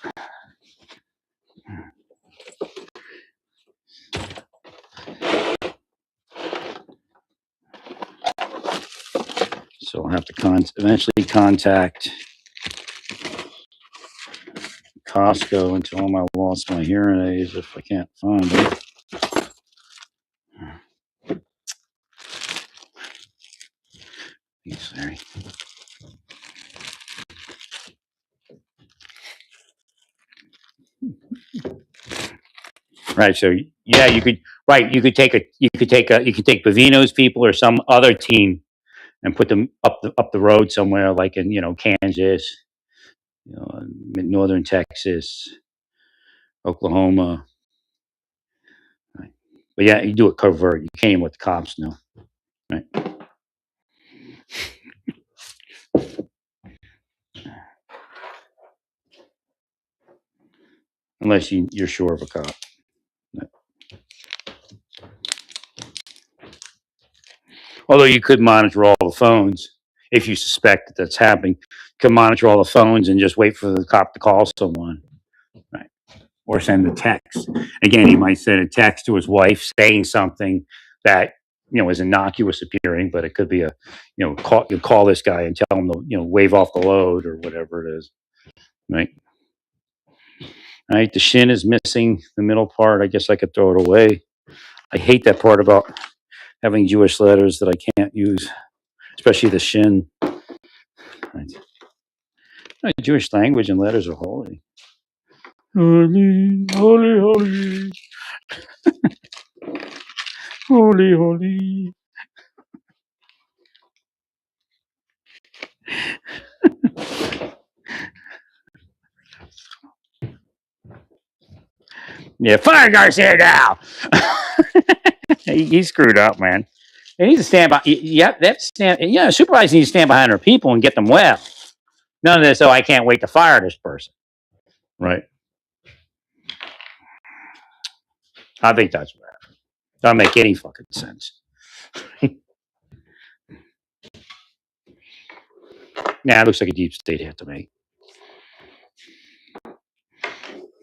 So I'll have to eventually contact Costco and tell them I lost my hearing aids if I can't find them. Sorry. Right. So yeah, you could take Bavino's people or some other team and put them up the road somewhere, like in Kansas, northern Texas, Oklahoma. Right. But yeah, you do it covert. You can't even let the cops know. Right. Unless you're sure of a cop. Right. Although you could monitor all the phones if you suspect that that's happening. You could monitor all the phones and just wait for the cop to call someone. Right. Or send a text. Again, he might send a text to his wife saying something that is innocuous appearing, but it could be you call this guy and tell him to wave off the load or whatever it is. Right. All right. The shin is missing the middle part. I guess I could throw it away. I hate that part about having Jewish letters that I can't use, especially the shin. Right. Jewish language and letters are holy. Holy, holy, holy, holy, holy. Yeah, fire Garcia now. He screwed up, man. They need to stand by. Yeah, that's stand. Yeah, supervisors need to stand behind their people and get them well. None of this. Oh, I can't wait to fire this person. Right. I think that's bad. Doesn't make any fucking sense. Nah, it looks like a deep state hit to me.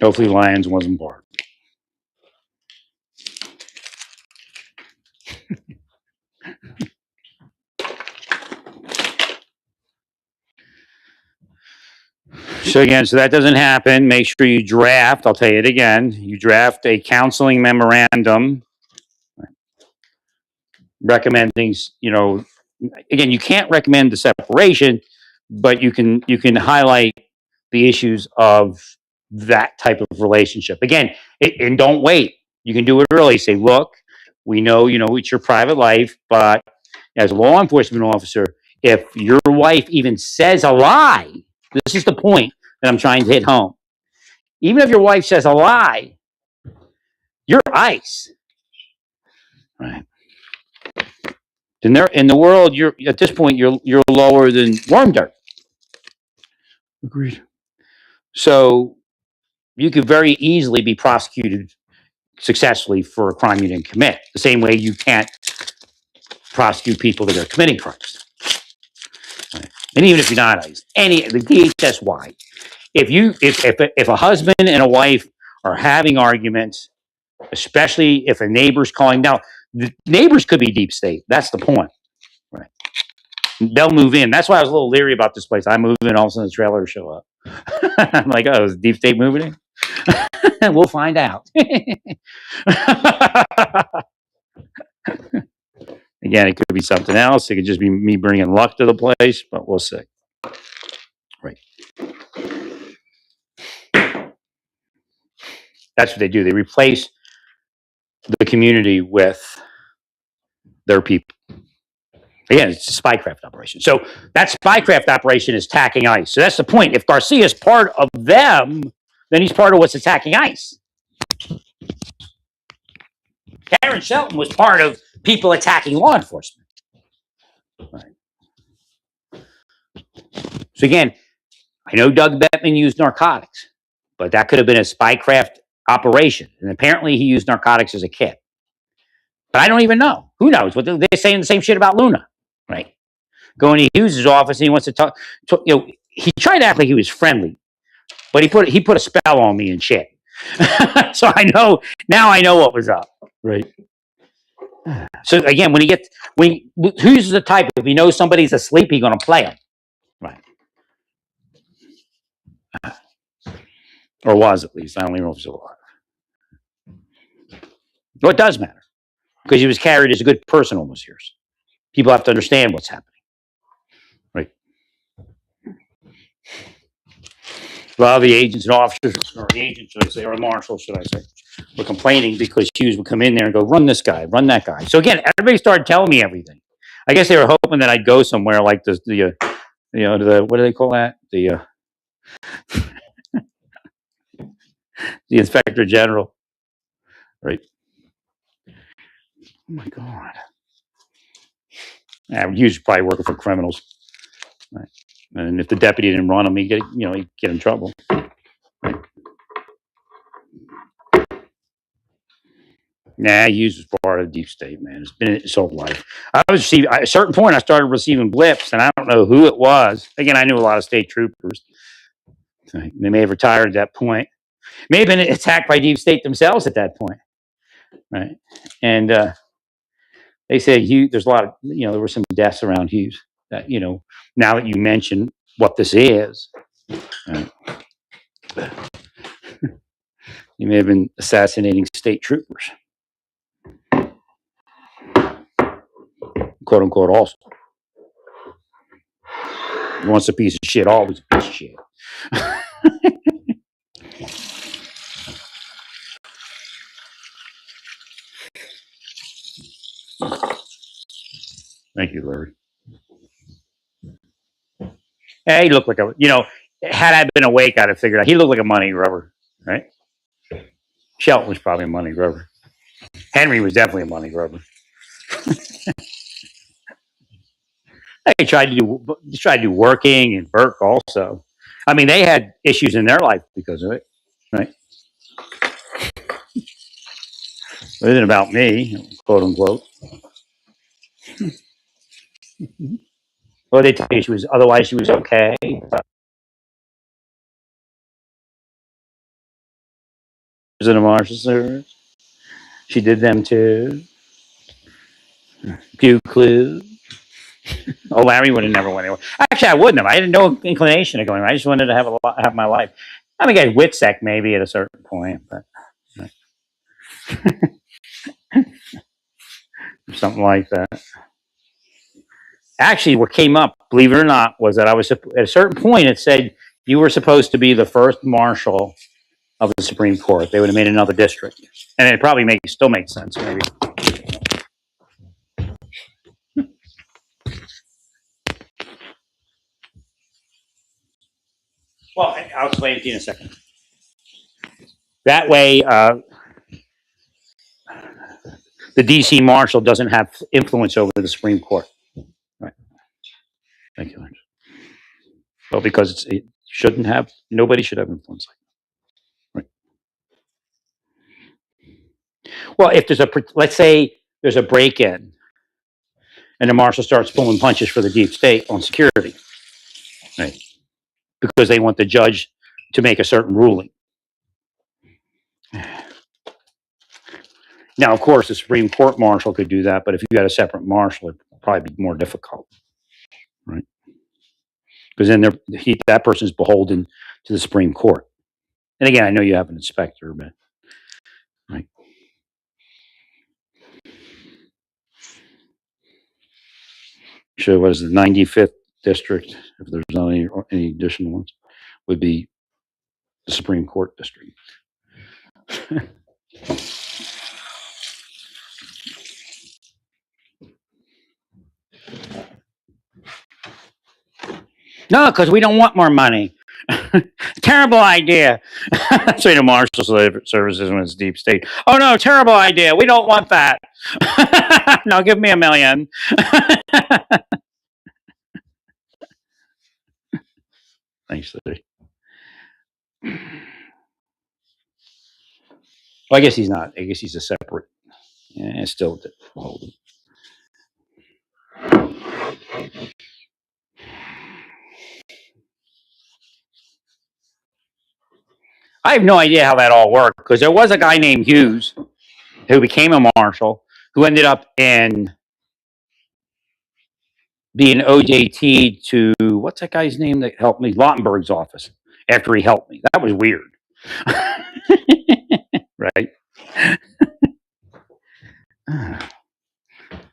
Hopefully, Lions wasn't born. So again, so that doesn't happen. Make sure you draft. I'll tell you it again. You draft a counseling memorandum recommending. Again, you can't recommend the separation, but you can highlight the issues of that type of relationship. Again, and don't wait. You can do it early. Say, look, we know, it's your private life, but as a law enforcement officer, if your wife even says a lie, this is the point that I'm trying to hit home. Even if your wife says a lie, you're ICE. Right. In the world, you're at this point you're lower than worm dirt. Agreed. So you could very easily be prosecuted successfully for a crime you didn't commit. The same way you can't prosecute people that are committing crimes. Right. And even if you're not ICE, the DHSY, if a husband and a wife are having arguments, especially if a neighbor's calling. Now, the neighbors could be deep state. That's the point. Right. They'll move in. That's why I was a little leery about this place. I move in, all of a sudden the trailer will show up. I'm like, oh, is deep state moving in? We'll find out. Again, it could be something else. It could just be me bringing luck to the place, but we'll see. Right. That's what they do. They replace the community with their people. Again, it's a spycraft operation. So that spycraft operation is attacking ICE. So that's the point. If Garcia is part of them, then he's part of what's attacking ICE. Karen Shelton was part of people attacking law enforcement. Right. So again, I know Doug Bettman used narcotics, but that could have been a spycraft operation. And apparently he used narcotics as a kid. But I don't even know. Who knows? What they're saying the same shit about Luna, right? Going to Hughes' office and he wants to talk. He tried to act like he was friendly, but he put a spell on me and shit. So I know what was up, right? So again, Hughes is the type, if he knows somebody's asleep, he's going to play him, right? Or was, at least. I don't even know if he's alive. Well, it does matter because he was carried as a good person all those years. People have to understand what's happening, right? A lot of the agents and officers, or the agents, should I say, or marshals, should I say, were complaining because Hughes would come in there and go, run this guy, run that guy. So again, everybody started telling me everything. I guess they were hoping that I'd go somewhere like the what do they call that? The inspector general, right? Oh my God. Hughes probably working for criminals, right? And if the deputy didn't run him, he'd get in trouble. Right? Nah, Hughes was part of the deep state, man. It's been his whole life. At a certain point, I started receiving blips, and I don't know who it was. Again, I knew a lot of state troopers. They may have retired at that point. May have been attacked by deep state themselves at that point, right? And they say there's a lot of, there were some deaths around Hughes that, now that you mention what this is, right? You may have been assassinating state troopers, quote unquote, also. Once a piece of shit, always a piece of shit. Thank you, Larry. Hey, he looked like had I been awake, I'd have figured out. He looked like a money grubber, right? Shelton was probably a money grubber. Henry was definitely a money grubber. They tried to do working, and Burke also. I mean, they had issues in their life because of it, right? It isn't about me, quote unquote. Well, they tell you she was otherwise she was okay. Was in a Marshal Service. She did them too. Few clues. Oh, Larry would have never went anywhere. Actually, I wouldn't have. I had no inclination of going. I just wanted to have my life. I mean, I Witsec maybe at a certain point, but something like that. Actually, what came up, believe it or not, was that I was at a certain point. It said you were supposed to be the first marshal of the Supreme Court. They would have made another district, and it probably still makes sense. Maybe. Well, I'll explain it to you in a second. That way, the D.C. Marshal doesn't have influence over the Supreme Court. Right. Thank you, Lance. Well, because it shouldn't have. Nobody should have influence. Right. Well, if let's say there's a break-in, and the marshal starts pulling punches for the deep state on security, right? Because they want the judge to make a certain ruling. Now, of course, the Supreme Court marshal could do that, but if you had a separate marshal, it'd probably be more difficult, right? Because then that person's beholden to the Supreme Court. And again, I know you have an inspector, but right. So, what is the 95th district? If there's not any additional ones, would be the Supreme Court district. No, because we don't want more money. Terrible idea. Say the Marshal Services when it's deep state. Oh no, terrible idea. We don't want that. No, give me $1 million. Thanks, Larry. Well, I guess he's not. I guess he's a separate. Yeah, still beholden. I have no idea how that all worked because there was a guy named Hughes who became a marshal who ended up in being OJT to what's that guy's name that helped me? Lautenberg's office after he helped me. That was weird. Right.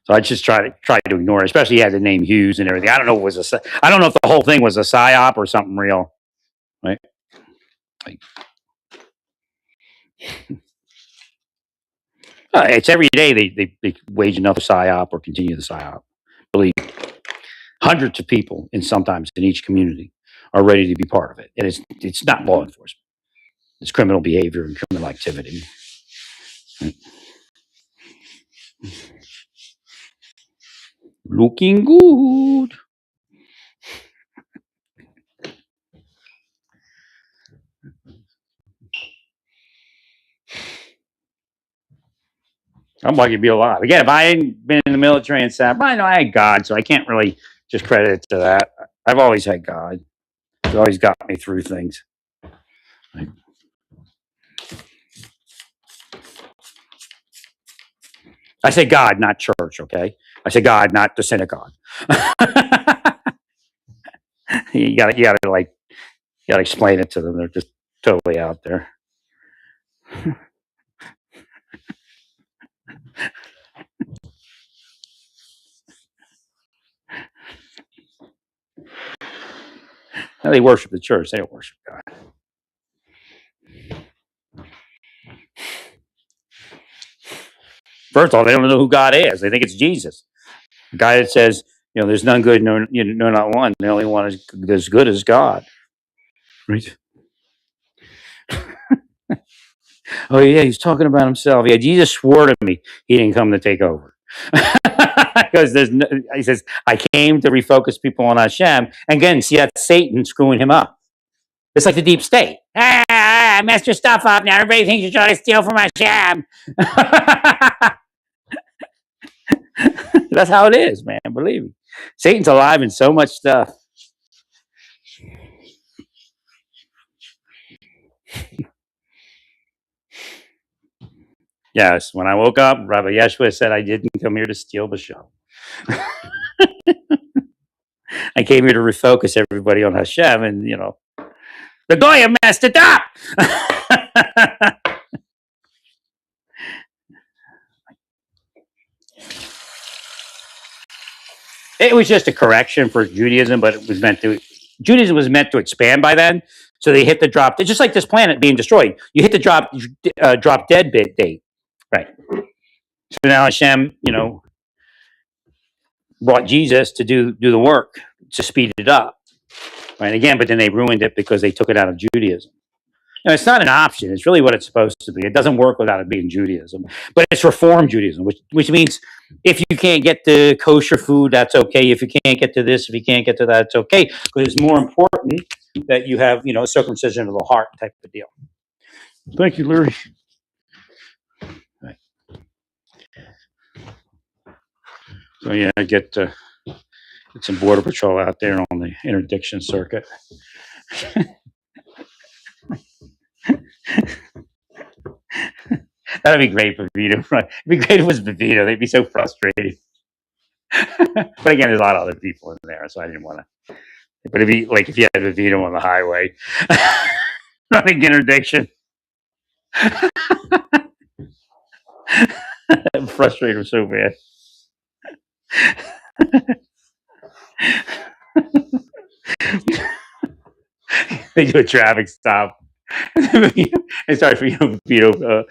So I just try to ignore it, especially he had the name Hughes and everything. I don't know if the whole thing was a psyop or something real. Right. Like, it's every day they wage another psyop or continue the psyop. Believe me, hundreds of people sometimes in each community are ready to be part of it. And it's not law enforcement. It's criminal behavior and criminal activity. Looking good. I'm lucky to be alive. Again, if I hadn't been in the military and stuff, I know I had God, so I can't really just credit it to that. I've always had God. He's always got me through things. I say God, not church, okay? I say God, not the synagogue. you gotta explain it to them. They're just totally out there. Now they worship the church. They don't worship God. First of all, they don't know who God is. They think it's Jesus. A guy that says, there's none good, no, no, not one. The only one is as good as God. Right? Oh yeah, he's talking about himself. Yeah, Jesus swore to me he didn't come to take over. Because he says, I came to refocus people on Hashem. And again, see, that's Satan screwing him up. It's like the deep state. I messed your stuff up. Now everybody thinks you're trying to steal from Hashem. That's how it is, man. Believe me. Satan's alive in so much stuff. Yes, when I woke up, Rabbi Yeshua said I didn't come here to steal the show. I came here to refocus everybody on Hashem, and the Goyim messed it up. It was just a correction for Judaism, but Judaism was meant to expand by then. So they hit the drop. It's just like this planet being destroyed. You hit the drop dead date, right? So now Hashem, brought Jesus to do the work to speed it up, right? Again, but then they ruined it because they took it out of Judaism. It's not an option. It's really what it's supposed to be. It doesn't work without it being Judaism, but it's Reform Judaism, which means if you can't get to kosher food, that's okay. If you can't get to this, if you can't get to that, it's okay. Because it's more important that you have, circumcision of the heart type of deal. Thank you, Larry. Right. So yeah, I get some border patrol out there on the interdiction circuit. That'd be great for Vito. It'd be great if it was Vito. They'd be so frustrated. But again, there's a lot of other people in there, so I didn't want to. But it'd be like if you had Vito on the highway, running interdiction. I'm frustrated so bad. They do a traffic stop. And sorry for Vito.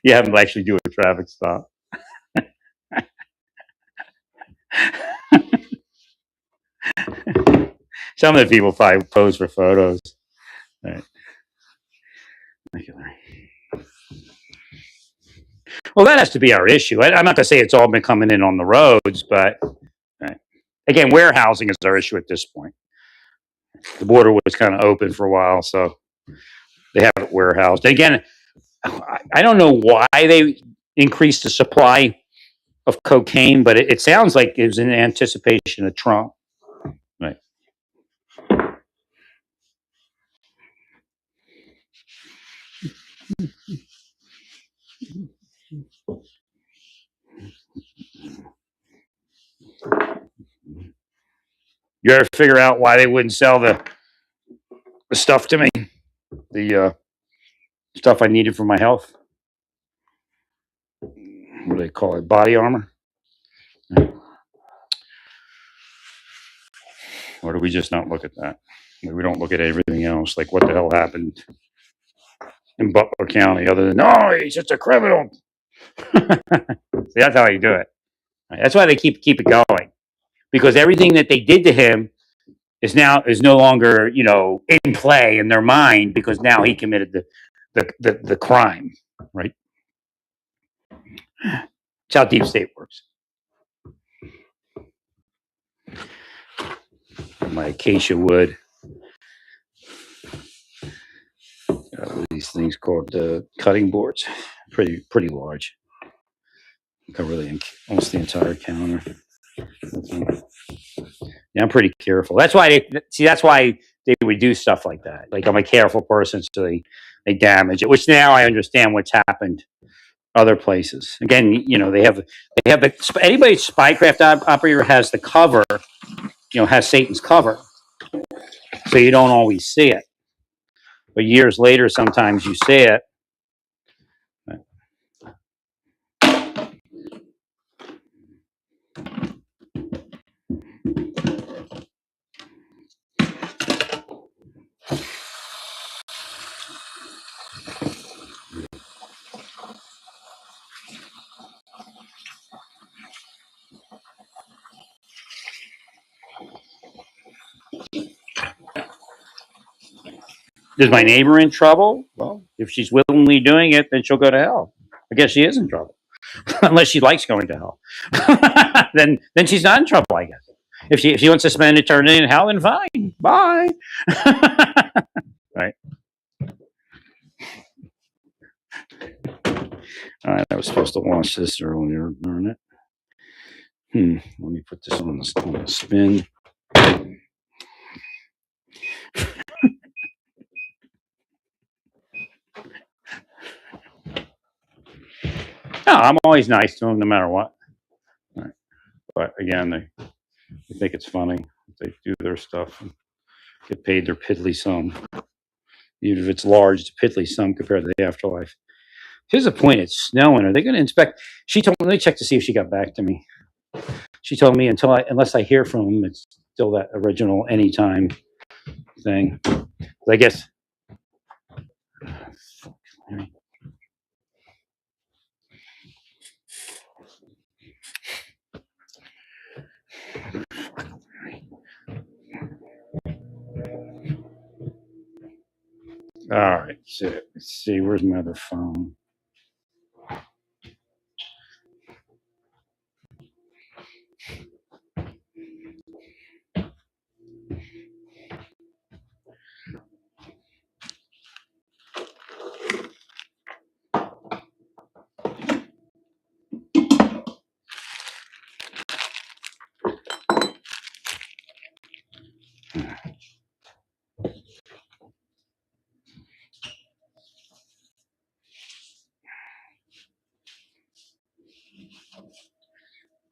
You have them actually do a traffic stop. Some of the people probably pose for photos. Right. Well, that has to be our issue. I'm not going to say it's all been coming in on the roads, but again, warehousing is our issue at this point. The border was kind of open for a while, so they have it warehoused. Again, I don't know why they increased the supply of cocaine, but it sounds like it was in anticipation of Trump. Right. You ever figure out why they wouldn't sell the stuff to me? The stuff I needed for my health. What do they call it? Body armor? Or do we just not look at that? We don't look at everything else. Like, what the hell happened in Butler County other than, no, he's just a criminal. See, that's how you do it. That's why they keep it going. Because everything that they did to him is no longer, in play in their mind because now he committed the crime, right? That's how deep state works. My acacia wood. These things called cutting boards. Pretty large. Cover almost the entire counter. Yeah, I'm pretty careful. That's why they would do stuff like that. Like, I'm a careful person, so they damage it. Which now I understand what's happened other places. Again, they have anybody spycraft operator has the cover, has Satan's cover, so you don't always see it. But years later, sometimes you see it. Is my neighbor in trouble? Well, if she's willingly doing it, then she'll go to hell. I guess she is in trouble, unless she likes going to hell. then she's not in trouble, I guess. If she wants to spend eternity in hell, then fine. Bye. Right. All right. I was supposed to launch this earlier. Darn it. Let me put this on the spin. No, I'm always nice to them, no matter what. Right. But again, they think it's funny. They do their stuff and get paid their piddly sum. Even if it's large, it's a piddly sum compared to the afterlife. Here's the point: it's snowing. Are they going to inspect? She told me. Let me check to see if she got back to me. She told me unless I hear from them, it's still that original anytime thing. I guess. All right, so let's see. Where's my other phone?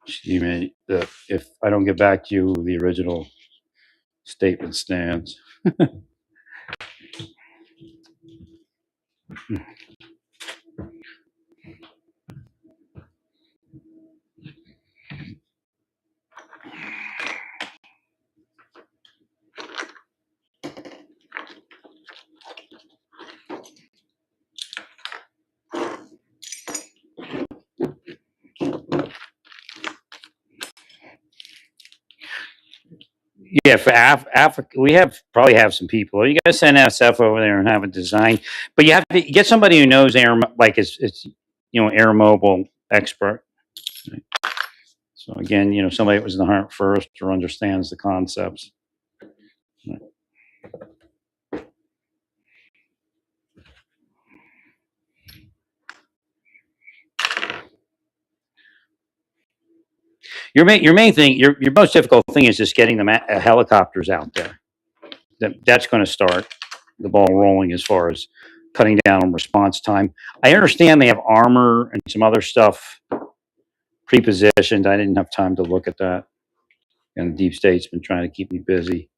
She made if I don't get back to you, the original statement stands. Yeah, for Africa, we probably have some people. You got to send SF over there and have it designed, but you have to get somebody who knows air, like it's air mobile expert. So again, somebody that was in the Hunt first or understands the concepts. Your main thing, your most difficult thing is just getting the helicopters out there. That's going to start the ball rolling as far as cutting down on response time. I understand they have armor and some other stuff pre-positioned. I didn't have time to look at that, and the deep state's been trying to keep me busy.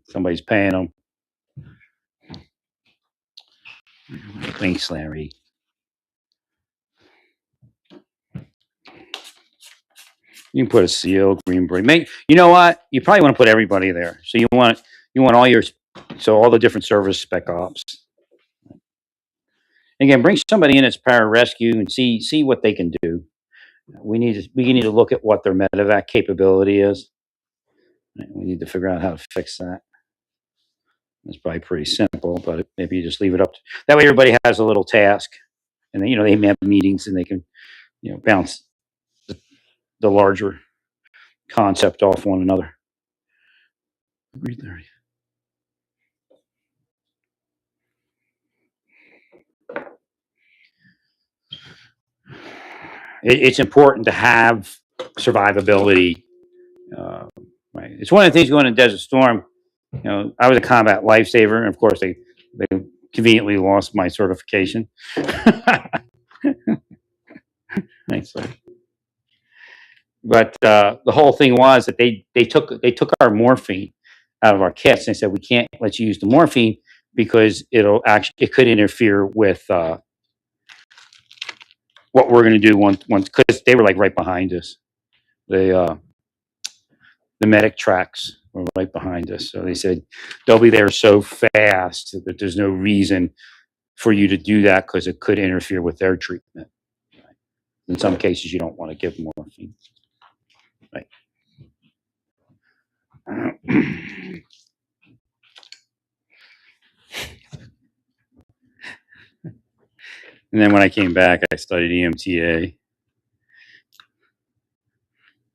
Somebody's paying them. Thanks, Larry. You can put a seal, green beret. You know what? You probably want to put everybody there. So you want all the different service spec ops. Again, bring somebody in as pararescue and see what they can do. We need to look at what their medevac capability is. We need to figure out how to fix that. It's probably pretty simple, but maybe you just leave it up. That way, everybody has a little task, and then, they have meetings and they can bounce the larger concept off one another. Agreed, Larry. It's important to have survivability. Right. It's one of the things going to Desert Storm. I was a combat lifesaver, and of course they conveniently lost my certification. Thanks. But the whole thing was that they took our morphine out of our kits. And they said we can't let you use the morphine because it could interfere with what we're going to do once because they were like right behind us. The medic tracks were right behind us, so they said they'll be there so fast that there's no reason for you to do that because it could interfere with their treatment. In some cases, you don't want to give morphine. Right. And then when I came back, I studied EMTA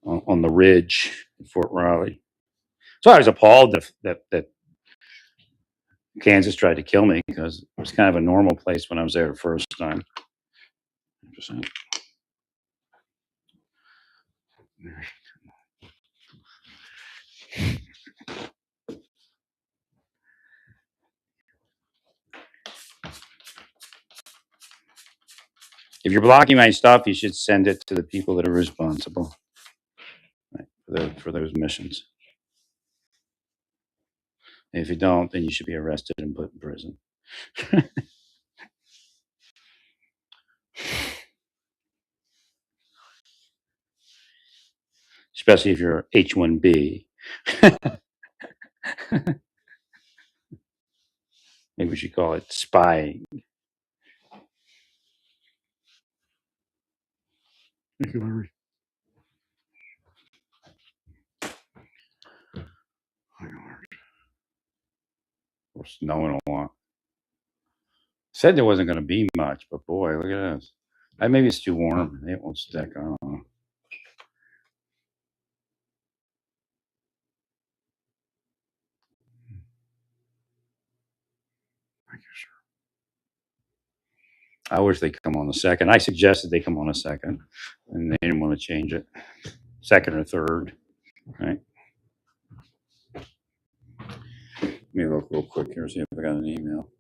on the Ridge in Fort Riley. So I was appalled that Kansas tried to kill me because it was kind of a normal place when I was there the first time. Interesting. If you're blocking my stuff, you should send it to the people that are responsible, right, for those missions. If you don't, then you should be arrested and put in prison. Especially if you're H-1B. Maybe we should call it spying. Thank you, Larry. We're snowing a lot. Said there wasn't going to be much, but boy, look at this. Maybe it's too warm. It won't stick. I don't know. Thank you, sir. I wish they come on the second. I suggested they come on a second, and they didn't want to change it. Second or third, right? Let me look real quick here, see if I got an email.